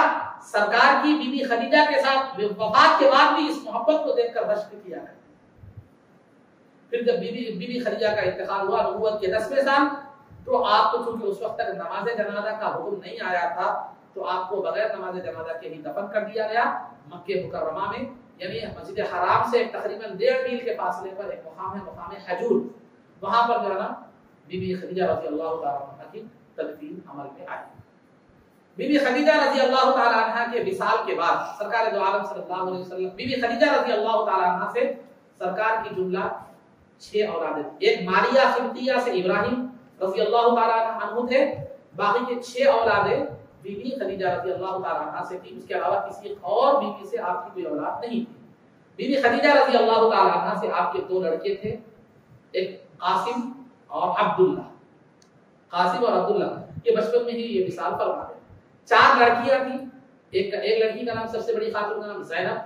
सरकार की बीबी खदीजा के साथ वफात के बाद भी इस मोहब्बत को देखकर रश्क किया करते। फिर जब बीबी खदीजा का इंतकाल हुआ नबूवत के 10वें साल तो आपको चूंकि उस वक्त तक नमाज जनाजा का हुक्म नहीं आया था तो आपको बगैर नमाज जनाजा के ही दफन कर दिया गया। मक्के मुकर्रमा में यानी मस्जिद हराम से तकरीबन 1.5 मील के फासले पर एक मुकाम है, मुकाम हजूर, वहां पर जो है ना बीबी खदीजा रज़ी अल्लाह ताला अन्हा की तदफीन अमल में आई। बीबी खदीजा रज़ी अल्लाह ताला अन्हा के विसाल के बाद सरकार दो आलम सल्लल्लाहु अलैहि वसल्लम बीबी खदीजा रज़ी अल्लाह ताला अन्हा से सरकार की जुमला 6 औलादें, एक मारिया खिमतिया से इब्राहिम रज़ी अल्लाह ताला अन्हु थे, बाकी के 6 औलादें बीबी खदीजा रज़ी अल्लाह ताला अन्हा से थी। उसके अलावा किसी और बीबी से आपकी कोई औलाद नहीं थी। बीबी खदीजा रज़ी अल्लाह ताला अन्हा से आपके 2 लड़के थे, एक कासिम और अब्दुल्ला। कासिम और अब्दुल्ला ये बचपन में ही ये विसाल फरमा गए। 4 लड़कियां थी, एक लड़की का नाम सबसे बड़ी खातून का नाम ज़ैनब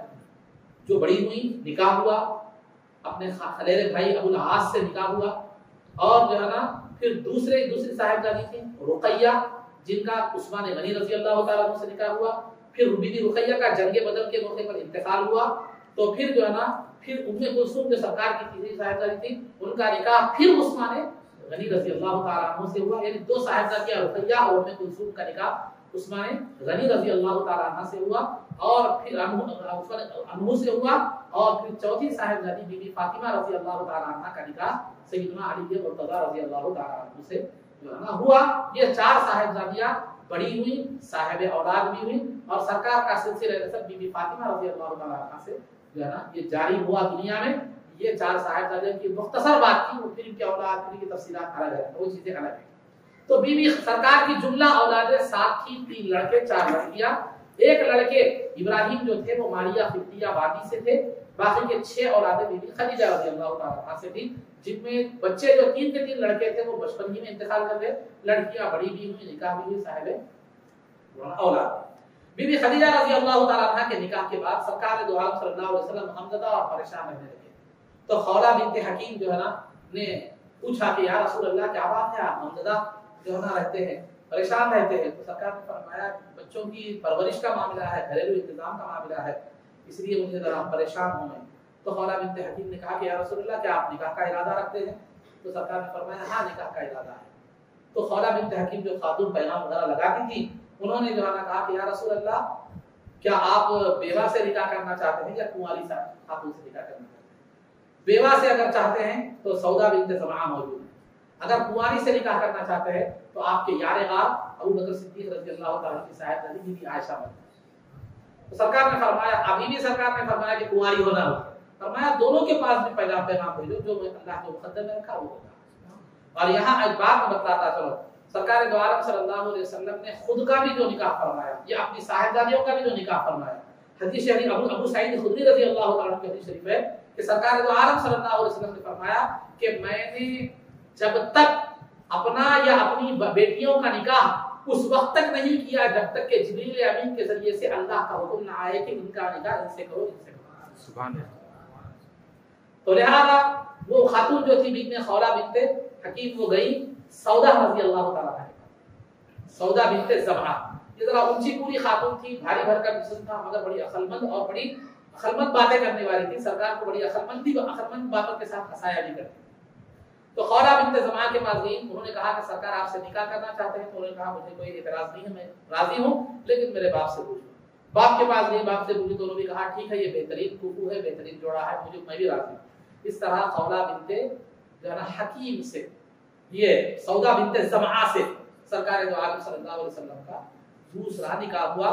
जो बड़ी हुई, निकाह हुआ, अपने खलेरे भाई अबुल आस से निकाह हुआ और जो है ना फिर दूसरी साहिबजादी थी रुकैया जिनका उस्मान गनी रज़ी अल्लाह ताला अन्हु से निकाह हुआ। फिर बीबी रुकैया का जंगे बदर के मौके पर इंतकाल हुआ तो फिर जो है ना फिर उम्मे कुलसूम जो सरकार की तीसरी साहिबजादी थी उनका निकाह फिर उस्मान गनी रज़ी अल्लाह ताला अन्हु से हुआ। यानी 2 साहिबजादियां रुकैया और उम्मे कुलसूम का निकाह उस्मान गनी रज़ी अल्लाह ताला अन्हा से हुआ और फिर अन्हु से हुआ और फिर चौथी साहिबजादी बीबी फातिमा रज़ी अल्लाह ताला अन्हा का निकाह सैयदना अली मुर्तज़ा रज़ी अल्लाह ताला अन्हु से जो है ना हुआ। ये 4 साहिबजादियां बड़ी हुई, साहिब औलाद भी हुई और सरकार का सिलसिला नसब बीबी फातिमा रज़ी अल्लाह ताला अन्हा से जो है ना ये जारी हुआ दुनिया में। ये 4 साहिबजादियों की मुख्तसर बात थी, वो फिर इनके औलाद फिर की तफसीलात अलग है, वो चीजें अलग है। तो बीबी सरकार की जुमला औलादे 7 थी, 3 लड़के 4 लड़कियां। एक लड़के इब्राहिम जो थे वो मारिया खिमतिया वादी से थे, बाकी के 6 औलादे बीबी खदीजा रज़ी अल्लाह ताला से थी जिनमें बच्चे जो 3 के 3 लड़के थे वो बचपन ही में इंतकाल कर गए, लड़कियां बड़ी भी हुई, निकाह भी हुई, साहिब औलाद। बीबी खदीजा रज़ी अल्लाह ताला अन्हा के निकाह के बाद सरकार दो आलम सल्लल्लाहु अलैहि वसल्लम हमज़दा और परेशान रहने लगे। तो खौला बिन्त हकीम जो है ना ने पूछा कि या रसूल अल्लाह क्या बात है, आप हमज़दा जो है ना रहते हैं, परेशान रहते हैं। तो सरकार ने फरमाया बच्चों की परवरिश का मामला है, घरेलू इंतजाम का मामला है, इसलिए मुझे जरा परेशान हूं मैं। तो खौला बिन्त हकीम ने कहा कि या रसूल अल्लाह क्या आप निकाह का इरादा रखते हैं? तो सरकार ने फरमाया हाँ निकाह का इरादा है। तो खौला बिन्त हकीम जो खातून पैगाम वगैरह लगाती थी उन्होंने जो है ना कहा कि या रसूल अल्लाह क्या आप बेवा से निकाह करना चाहते हैं या कुंवारी खातून से निकाह करना चाहते हैं? बेवा से अगर चाहते हैं तो सौदा बिन्त ज़मआ मौजूद है, अगर कुंवारी से निकाह करना चाहते हैं तो आपके यार गार अबू बकर सिद्दीक रज़ी अल्लाह ताला की साहिबजादी बीबी आयशा बन। तो सरकार ने फरमाया अभी भी सरकार ने फरमाया कि कुंवारी होना होगा, फरमाया दोनों के पास भी पैगाम भेजो जो अल्लाह के मुकद्दर में रखा वो होगा। और यहाँ एक बात मैं बताता चलो, सरकार दो आलम सल्लल्लाहु अलैहि वसल्लम ने खुद का भी जो निकाह फरमाया या अपनी साहिबजादियों का भी जो निकाह फरमाया, हदीस शरीफ अबू सईद खुदरी रज़ी अल्लाह ताला की हदीस शरीफ है कि सरकार दो आलम सल्लल्लाहु अलैहि वसल्लम ने फरमाया कि मैंने जब तक अपना या अपनी बेटियों का निकाह उस वक्त तक नहीं किया जब तक कि जिब्रील अमीन के जरिए से अल्लाह का हुक्म ना आए कि इनका निकाह इनसे करो, इनसे करो। सुभान अल्लाह। तो लिहाजा वो खातून जो थी बीच में खौला बिन्त हकीम वो गई सौदा रज़ी अल्लाह ताला अन्हा, सौदा बिन्त ज़मआ ये जरा ऊंची पूरी खातून थी, भारी भरकम जिस्म था, मगर बड़ी अक्लमंद और बड़ी अक्लमंद बातें करने वाली थी। सरकार को बड़ी अक्लमंद बातों के साथ हंसाया भी करती। तो खौला बिन्त ज़मा के पास गई, उन्होंने कहा कि सरकार आपसे निकाह करना चाहते हैं। तो उन्होंने कहा मुझे कोई इतराज नहीं है, मैं राजी हूँ, लेकिन मेरे बाप से पूछो। बाप के पास गई, बाप से पूछी तो उन्होंने कहा ठीक है, ये बेहतरीन कुफू है, बेहतरीन जोड़ा है, मुझे मैं भी राजी हूँ। इस तरह खौला बिन्त जो है ना हकीम से, ये सौदा बिन्त ज़मा से सरकार दो आलम सल्लल्लाहु अलैहि वसल्लम का दूसरा निकाह हुआ।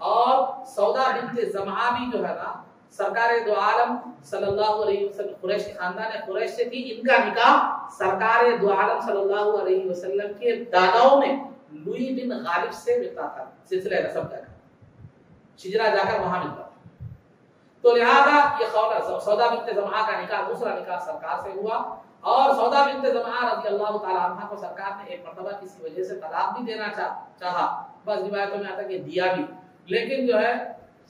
और सौदा बिन्त ज़मा भी जो है ना सरकार दो आलम सल्लल्लाहु अलैहि वसल्लम कुरैश खानदान है, कुरैश से थी। इनका निकाह सरकार दो आलम सल्लल्लाहु अलैहि वसल्लम के दादाओं में लुई बिन गालिब से मिलता था, सिलसिला नसब जाकर शिजरा जाकर वहां मिलता था। तो लिहाजा ये खौला सौदा बिन्त ज़मा का निकाह, दूसरा निकाह सरकार से हुआ। और सौदा बिन्त ज़मा रज़ी अल्लाह तआला अन्हा को सरकार ने एक मर्तबा किसी वजह से तलाक भी देना चाहा, बस रिवायतों में आता है कि दिया भी, लेकिन जो है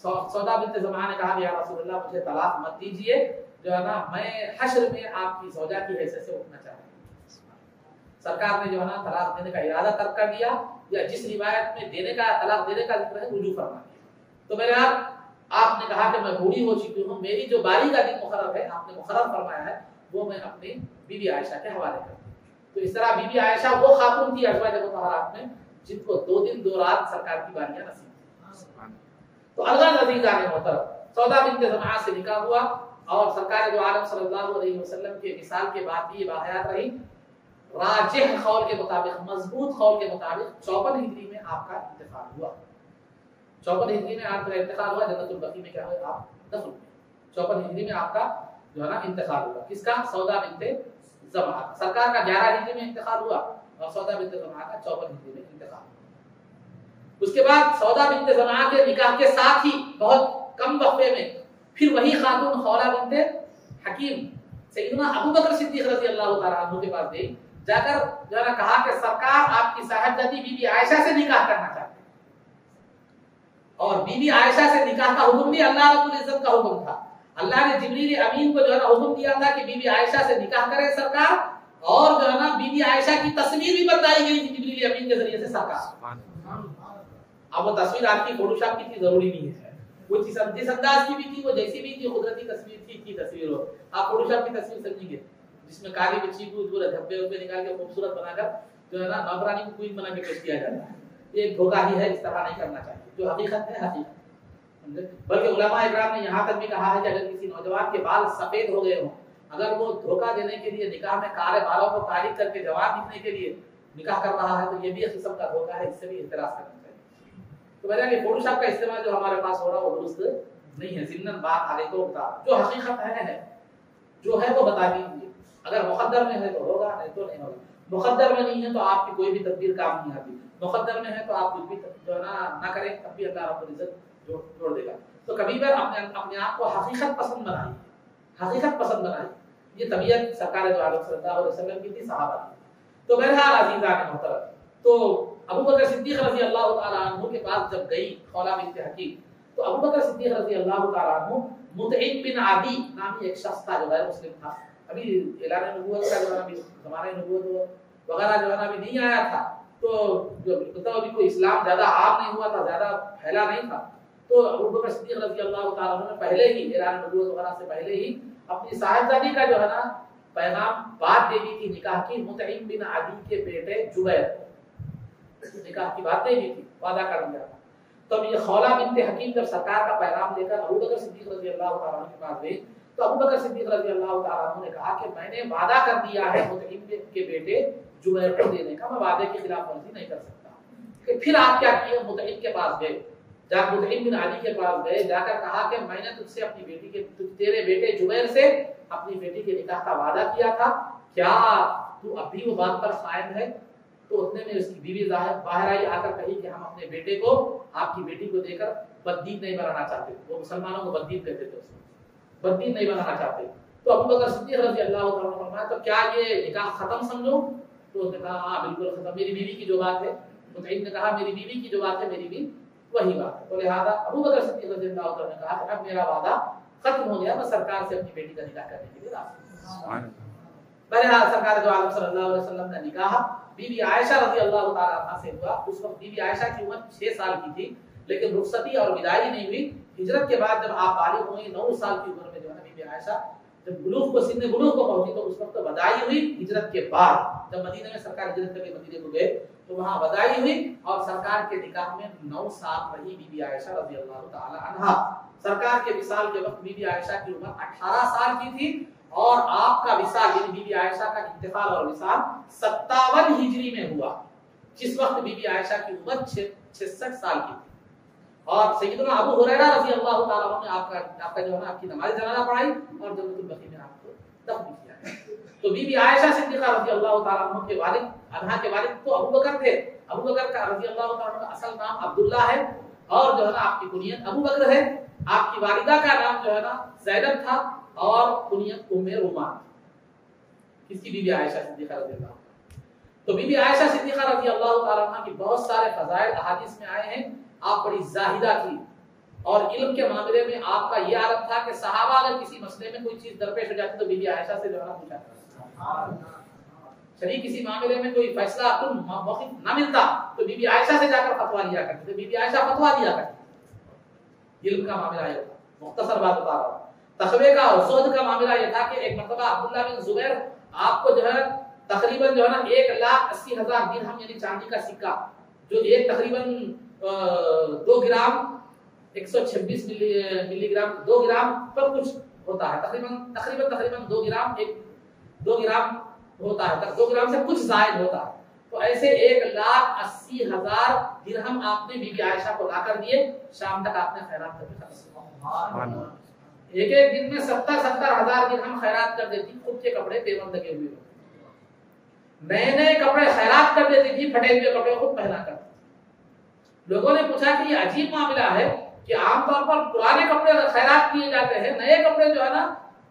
सौदा बिन्त ज़मा ने कहा या रसूलल्लाह मुझे तलाक मत दीजिए, जो है ना मैं हश्र में आपकी ज़ौजा की हैसियत से उठना चाहती हूं। सरकार ने जो है ना तलाक देने का इरादा तर्क कर दिया, या जिस रिवायत में देने का तलाक देने का जिक्र है रुजू फरमा दिया। तो मेरे यार आपने कहा कि मैं बूढ़ी हो चुकी हूँ, मेरी जो बारी का दिन मुकर्रर है, आपने मुकर्रर फरमाया है, वो मैं अपनी बीबी आयशा के हवाले करती हूँ। तो इस तरह बीबी आयशा वो खातून थी अज़वाज मुतहहरात में जिनको 2 दिन 2 रात सरकार की बारियां नसीब थी। तो अलगा नज़ीरान मोहतरम सौदा बिन्त ज़मा से निकाह हुआ। और सरकार दो आलम सल्लल्लाहु अलैहि वसल्लम के विसाल के बाद भी ये बाहयात रही। राजिह कौल के मुताबिक, मजबूत कौल के मुताबिक 54 हिजरी में आपका इंतकाल हुआ। 54 हिजरी में आपका इंतकाल हुआ, जन्नतुल बकी में क्या हुआ, आप दफन हुए। 54 हिजरी में आपका जो है ना इंतकाल हुआ। किसका? सौदा बिन्त ज़मा। सरकार का 11 हिजरी में इंतकाल हुआ और सौदा बिन्त ज़मा का 54 हिजरी में इंतकाल हुआ। उसके बाद सौदा बिन्त ज़मा के निकाह के साथ ही बहुत कम वक्फे में फिर वही खातून खौला बिन्त हकीम सैयदना अबू बकर सिद्दीक रज़ी अल्लाह तआला अन्हु के पास गई, जाकर जो है ना कहा कि सरकार आपकी साहिबजादी बीबी आयशा से निकाह करना चाहते हैं। और बीबी आयशा से निकाह का हुक्म भी अल्लाह रब्बुल इज्जत का हुक्म था। अल्लाह ने जिब्रील अमीन को जो है ना हुक्म दिया था कि बीबी आयशा से निकाह करे सरकार, और जो है ना बीबी आयशा की तस्वीर भी बताई गई थी जिब्रील अमीन के जरिए से सरकार। अब वो तस्वीर आपकी फोटोशॉप की थी, जरूरी नहीं है, वो जिस अंदाज की भी थी, वो जैसी भी थी, कुदरती तस्वीर थी की तस्वीर हो। आप फोटोशॉप की तस्वीर समझेंगे जिसमें काली बच्ची को पूरा धब्बे उब्बे निकाल के खूबसूरत बनाकर जो है ना नौकरानी को क्वीन बना के पेश किया जाता है। ये एक धोखा ही है, इस तरह नहीं करना चाहिए। जो हकीकत है हकीकत, बल्कि उलमा इकराम ने यहाँ तक भी कहा है कि अगर किसी नौजवान के बाल सफेद हो गए हों, अगर वो धोखा देने के लिए निकाह में काले बालों को तारीख करके जवाब दिखने के लिए निकाह कर रहा है, तो ये भी एक किस्म का धोखा है, इससे भी एहतराज करना चाहिए। तो मेरा ये फोटोशॉप का इस्तेमाल जो हमारे पास हो रहा है वो दुरुस्त नहीं है। जिन्नन बात आले तो बता, जो हकीकत है जो है वो बता दीजिए। अगर मुकद्दर में है तो होगा, नहीं तो नहीं होगा। मुकद्दर में नहीं है तो आपकी कोई भी तदबीर काम नहीं आती। मुकद्दर में है तो आप कुछ भी जो है ना करें, तब भी अल्लाह रब्बुल इज्जत जोड़ देगा। तो कभी भी अपने आप को हकीकत पसंद बनाइए, हकीकत पसंद बनाइए। ये तबीयत सरकार दो आलम सल्लल्लाहु अलैहि वसल्लम की थी, सहाबा की। तो बहरहाल अज़ीज़ान मोहतरम, तो अबू बकर सिद्दीक रज़ी अल्लाह तआला अन्हु के पास जब गई खौला बिन्त हकीम, तो अबू बकर सिद्दीक रज़ी अल्लाह तआला अन्हु मुतइम बिन आदी नामी एक शख्स था जो गैर मुस्लिम था। अभी ऐलान नबूवत का जो है ज़माने नबूवत वगैरह जो है ना अभी नहीं आया था, तो जो मतलब अभी कोई इस्लाम ज़्यादा आम नहीं हुआ था, ज़्यादा फैला नहीं था। तो अबू बकर सिद्दीक रज़ी अल्लाह तआला अन्हु ने पहले ही ऐलान नबूवत वगैरह से पहले ही अपनी साहिबजादी का जो है ना पैगाम बात दे दी थी निकाह की मुतइम बिन आदी के बेटे जुबैर, निकाह की बात दे दी थी, वादा कर दिया था। तब ये खौला बिन्त हकीम जब सरकार का पैगाम लेकर अबू बकर सिद्दीक रज़ी अल्लाह तआला अन्हु के पास गई, तो अबू बकर सिद्दीक रज़ी अल्लाह तआला अन्हु ने कहा कि मैंने वादा कर दिया है मुतइम के बेटे जुबैर को देने का, मैं वादे की खिलाफवर्जी नहीं कर सकता। कि फिर आप क्या किए, मुतइम के पास गए, जब मुतइम बिन अली के पास गए, जाकर कहा कि मैंने तुझसे अपनी बेटी के तेरे बेटे जुबैर से अपनी बेटी के निकाह का वादा किया था, क्या तू अब भी वो बात पर कायम है? तो उतने में उसकी बीवी बाहर आई, आकर कही कि हम अपने बेटे को आपकी बेटी को देकर बददीन नहीं बनाना चाहते। वो मुसलमानों को बददीन कहते थे, उसमें बददीन नहीं बनाना चाहते। तो अबू बकर सिद्दीक रज़ी अल्लाह तआला अन्हु फरमाया, तो क्या ये निकाह खत्म समझो? तो उसने कहा हाँ बिल्कुल खत्म, मेरी बीवी की जो बात है। मुतइम ने कहा मेरी बीवी की जो बात है मेरी भी वही बात है। तो लिहाजा अबू बकर सिद्दीक रज़ी अल्लाह तआला ने कहा अब मेरा वादा खत्म हो गया, मैं सरकार से अपनी बेटी का निकाह करने के लिए राज़ी हूं। बहरहाल सरकार दो आलम सल्लल्लाहु अलैहि वसल्लम का निकाह बीबी आयशा रजी अल्लाह ताला अन्हा से हुआ। उस वक्त बीबी आयशा की उम्र 6 साल की थी, लेकिन रुखसती और विदाई नहीं हुई। हिजरत के बाद जब आप बालिग हुई 9 साल की उम्र में जो है ना बीबी आयशा जब बुलूग को सिन्ने बुलूग को पहुंची तो उस वक्त तो बधाई हुई। हिजरत के बाद जब मदीने में सरकार हिजरत करके मदीने को गए तो वहां बधाई हुई और सरकार के निकाह में 9 साल रही बीबी आयशा रजी अल्लाह ताला अन्हा। सरकार के विसाल के वक्त बीबी आयशा की उम्र 18 साल की थी और आपका विसाल यानी बीबी आयशा का इंतकाल और विसाल 57 हिजरी में हुआ, जिस वक्त बीबी आयशा की उम्र 66 साल की थी। और सैयदना अबू हुरैरा रज़ी अल्लाह ताला अन्हु ने आपका जो है ना आपकी नमाज जनाजा पढ़ाई और जन्नतुल बकी में आपको दफन किया। तो बीबी आयशा सिद्दीक़ा रज़ी अल्लाह ताला अन्हु के वालिद अन्हा के वालिद तो अबू बकर थे। अबू बकर का रज़ी अल्लाह ताला अन्हु का असल नाम अब्दुल्लाह है और जो है ना आपकी कुनियत अबू बकर है। आपकी वालिदा का नाम जो है ना ज़ैनब था और कुनियत उम्मे रुमान। किसकी? बीबी आयशा सिद्दीक़ा रज़ी अल्लाह। तो बीबी आयशा सिद्दीक़ा रज़ी अल्लाह ताला अन्हा की बहुत सारे फज़ाइल अहादीस में आए हैं। आप बड़ी जाहिदा थी और इल्म के मामले में आपका ये आदत था कि सहाबा अगर किसी मसले में कोई चीज दरपेश हो जाती तो बीबी आयशा से जो है ना पूछा करते। शरीक किसी मामले में कोई फैसला तुम मौक़िफ़ ना मिलता तो बीबी आयशा से जाकर फतवा लिया करते थे। बीबी आयशा फतवा दिया करती। इल्म का मामला ये था, मुख्तसर बात बता रहा हूं। तक़वे का और ज़ुहद का मामला ये था कि एक मर्तबा अब्दुल्लाह बिन ज़ुबैर आपको जो है तकरीबन जो है ना 1,80,000 दिरहम यानी चांदी का सिक्का जो एक तकरीबन 2 ग्राम 126 मिलीग्राम 2 ग्राम पर कुछ होता है, तकरीबन 2 ग्राम 2 ग्राम होता है, 2 ग्राम से कुछ जायद होता है। तो ऐसे 1,80,000 दिरहम आपने बीबी आयशा को लाकर दिए। शाम तक आपने खैरात करके एक दिन में 70,000 दिरहम खैरात कर देती। खुद के कपड़े पेवंद लगे हुए, नए कपड़े खैरात कर देती थी, फटे हुए कपड़े खुद पहना कर। लोगों ने पूछा कि ये अजीब मामला है कि आमतौर पर पुराने कपड़े खैरात किए जाते हैं, नए कपड़े जो है ना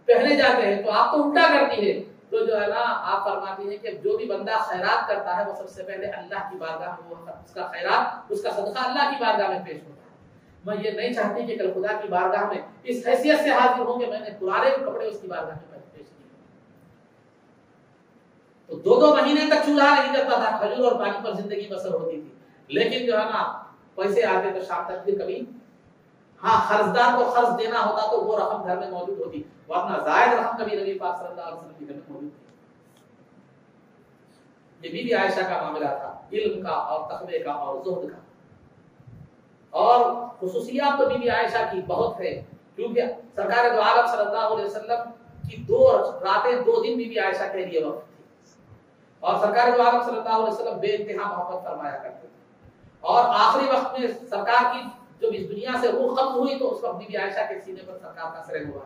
पहने जाते हैं, तो आप तो उल्टा करती है। तो जो है ना आप फरमाती है कि जो भी बंदा खैरात करता है वो सबसे पहले अल्लाह की बारगाह में उसका खैरात उसका सदका अल्लाह की बारगाह में पेश होता है। मैं ये नहीं चाहती कि कल खुदा की बारगाह में इस हैसियत से हाजिर हो कि मैंने पुराने कपड़े उसकी बारगाह में पेश किए। तो 2-2 महीने तक चूल्हा नहीं जलता था, खजूर और पानी पर जिंदगी बसर होती थी। लेकिन जो है ना पैसे आते तो शाम तक भी कभी खर्चदार को खर्च देना होता तो वो रकम घर में मौजूद होती, वरना जायद रकम कभी नबी पाक सल्लल्लाहु अलैहि वसल्लम के घर में मौजूद थी। ये बीबी आयशा का मामला था, इल्म का और तक़वे का और ज़ुहद का। और खुसूसियात तो बीबी आयशा की बहुत है, क्योंकि सरकार दो आलम सल्लल्लाहु अलैहि वसल्लम की 2 रातें 2 दिन बीबी आयशा के लिए वक्त थी और सरकार दो आलम सल्लल्लाहु अलैहि वसल्लम बेइंतहा मोहब्बत फरमाया करते थे। और आखिरी वक्त में सरकार की जब इस दुनिया से रूह खत्म हुई तो उस वक्त बीबी आयशा के सीने पर सरकार का सर हुआ।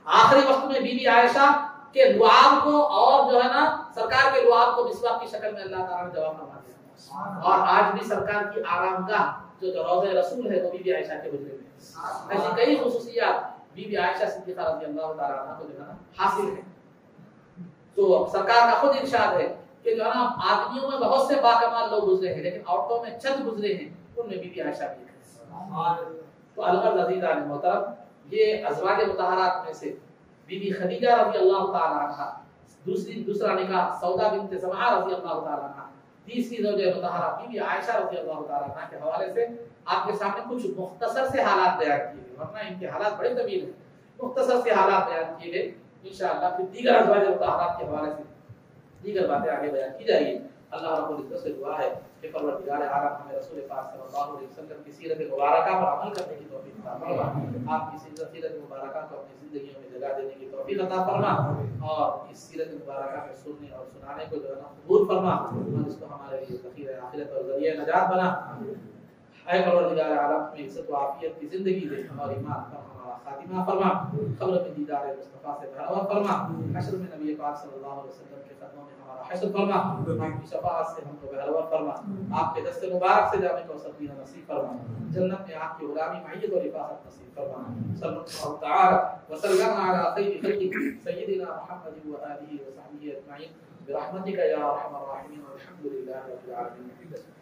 आखिरी वक्त में बीबी आयशा के लुआब को और जो है ना सरकार के लुआब को मिसवाक की शक्ल में अल्लाह ताला ने जवाब फरमा दिया। और आज भी सरकार की आरामगाह जो रोज़े रसूल है वो बीबी आयशा के हुजरे में। ऐसी कई खुसूसियात बीबी आयशा सिद्दीक़ा रज़ियल्लाहु ताला अन्हा को जो है ना हासिल है। तो सरकार का खुद इरशाद है कि जो है ना आदमियों में बहुत से बाकमाल लोग गुजरे हैं, लेकिन औरतों में चंद गुजरे हैं, उनमें बीबी आयशा भी है। तो अलगर अज़ीज़ान मोहतरम, ये अज़वाज मुतहरात में से बीबी खदीजा रज़ी अल्लाह ताला अन्हा, दूसरा निकाह सौदा बिन्त ज़मआ रज़ी अल्लाह ताला अन्हा, तीसरी ज़ौजे मुतहरा बीबी आयशा रज़ी अल्लाह ताला अन्हा के हवाले से आपके सामने कुछ मुख्तसर से हालात बयान किए गए, वरना इनके हालात बड़े तवील हैं। मुख्तसर से हालात बयान किए गए, इंशाअल्लाह फिर दीगर अज़वाज मुतहरात के हवाले से दीगर बातें आगे बयान की जाएगी। अल्लाह रब्बुल इज्जत से दुआ है कि परवरदिगार आलम हमें रसूल पाक सल्लल्लाहु अलैहि वसल्लम की सीरत मुबारका पर अमल करने की तौफीक अता फरमा, आपकी सीरत मुबारका को अपनी जिंदगियों में जगह देने की तौफीक अता फरमा और इस सीरत मुबारका में सुनने और सुनाने को जो है ना कबूल फरमा और इसको हमारे लिए ज़ख़ीरा आखिरत और ज़रिया नजात बना। ऐ परवरदिगार आलम में इज्जत व आफियत की जिंदगी दे और ईमान पर हमारा खातिमा फरमा, कब्र में दीदार मुस्तफा से भरपूर फरमा, हश्र में नबी पाक सल्लल्लाहु अलैहि वसल्लम के कदमों में हमारा हश्र फरमा, आपकी शफाअत से हमको भरपूर फरमा, आपके दस्ते मुबारक से जामे कौसर पीना नसीब फरमा, जन्नत में आपकी गुलामी मईयत और रिफाकत नसीब फरमा। सल्लल्लाहु तआला व सल्लम अला खैरि खल्क़ि सय्यिदिना मुहम्मद व आलिहि व सहबिहि अजमईन बिरहमतिका या अरहमर राहिमीन वल्हम्दुलिल्लाहि रब्बिल आलमीन।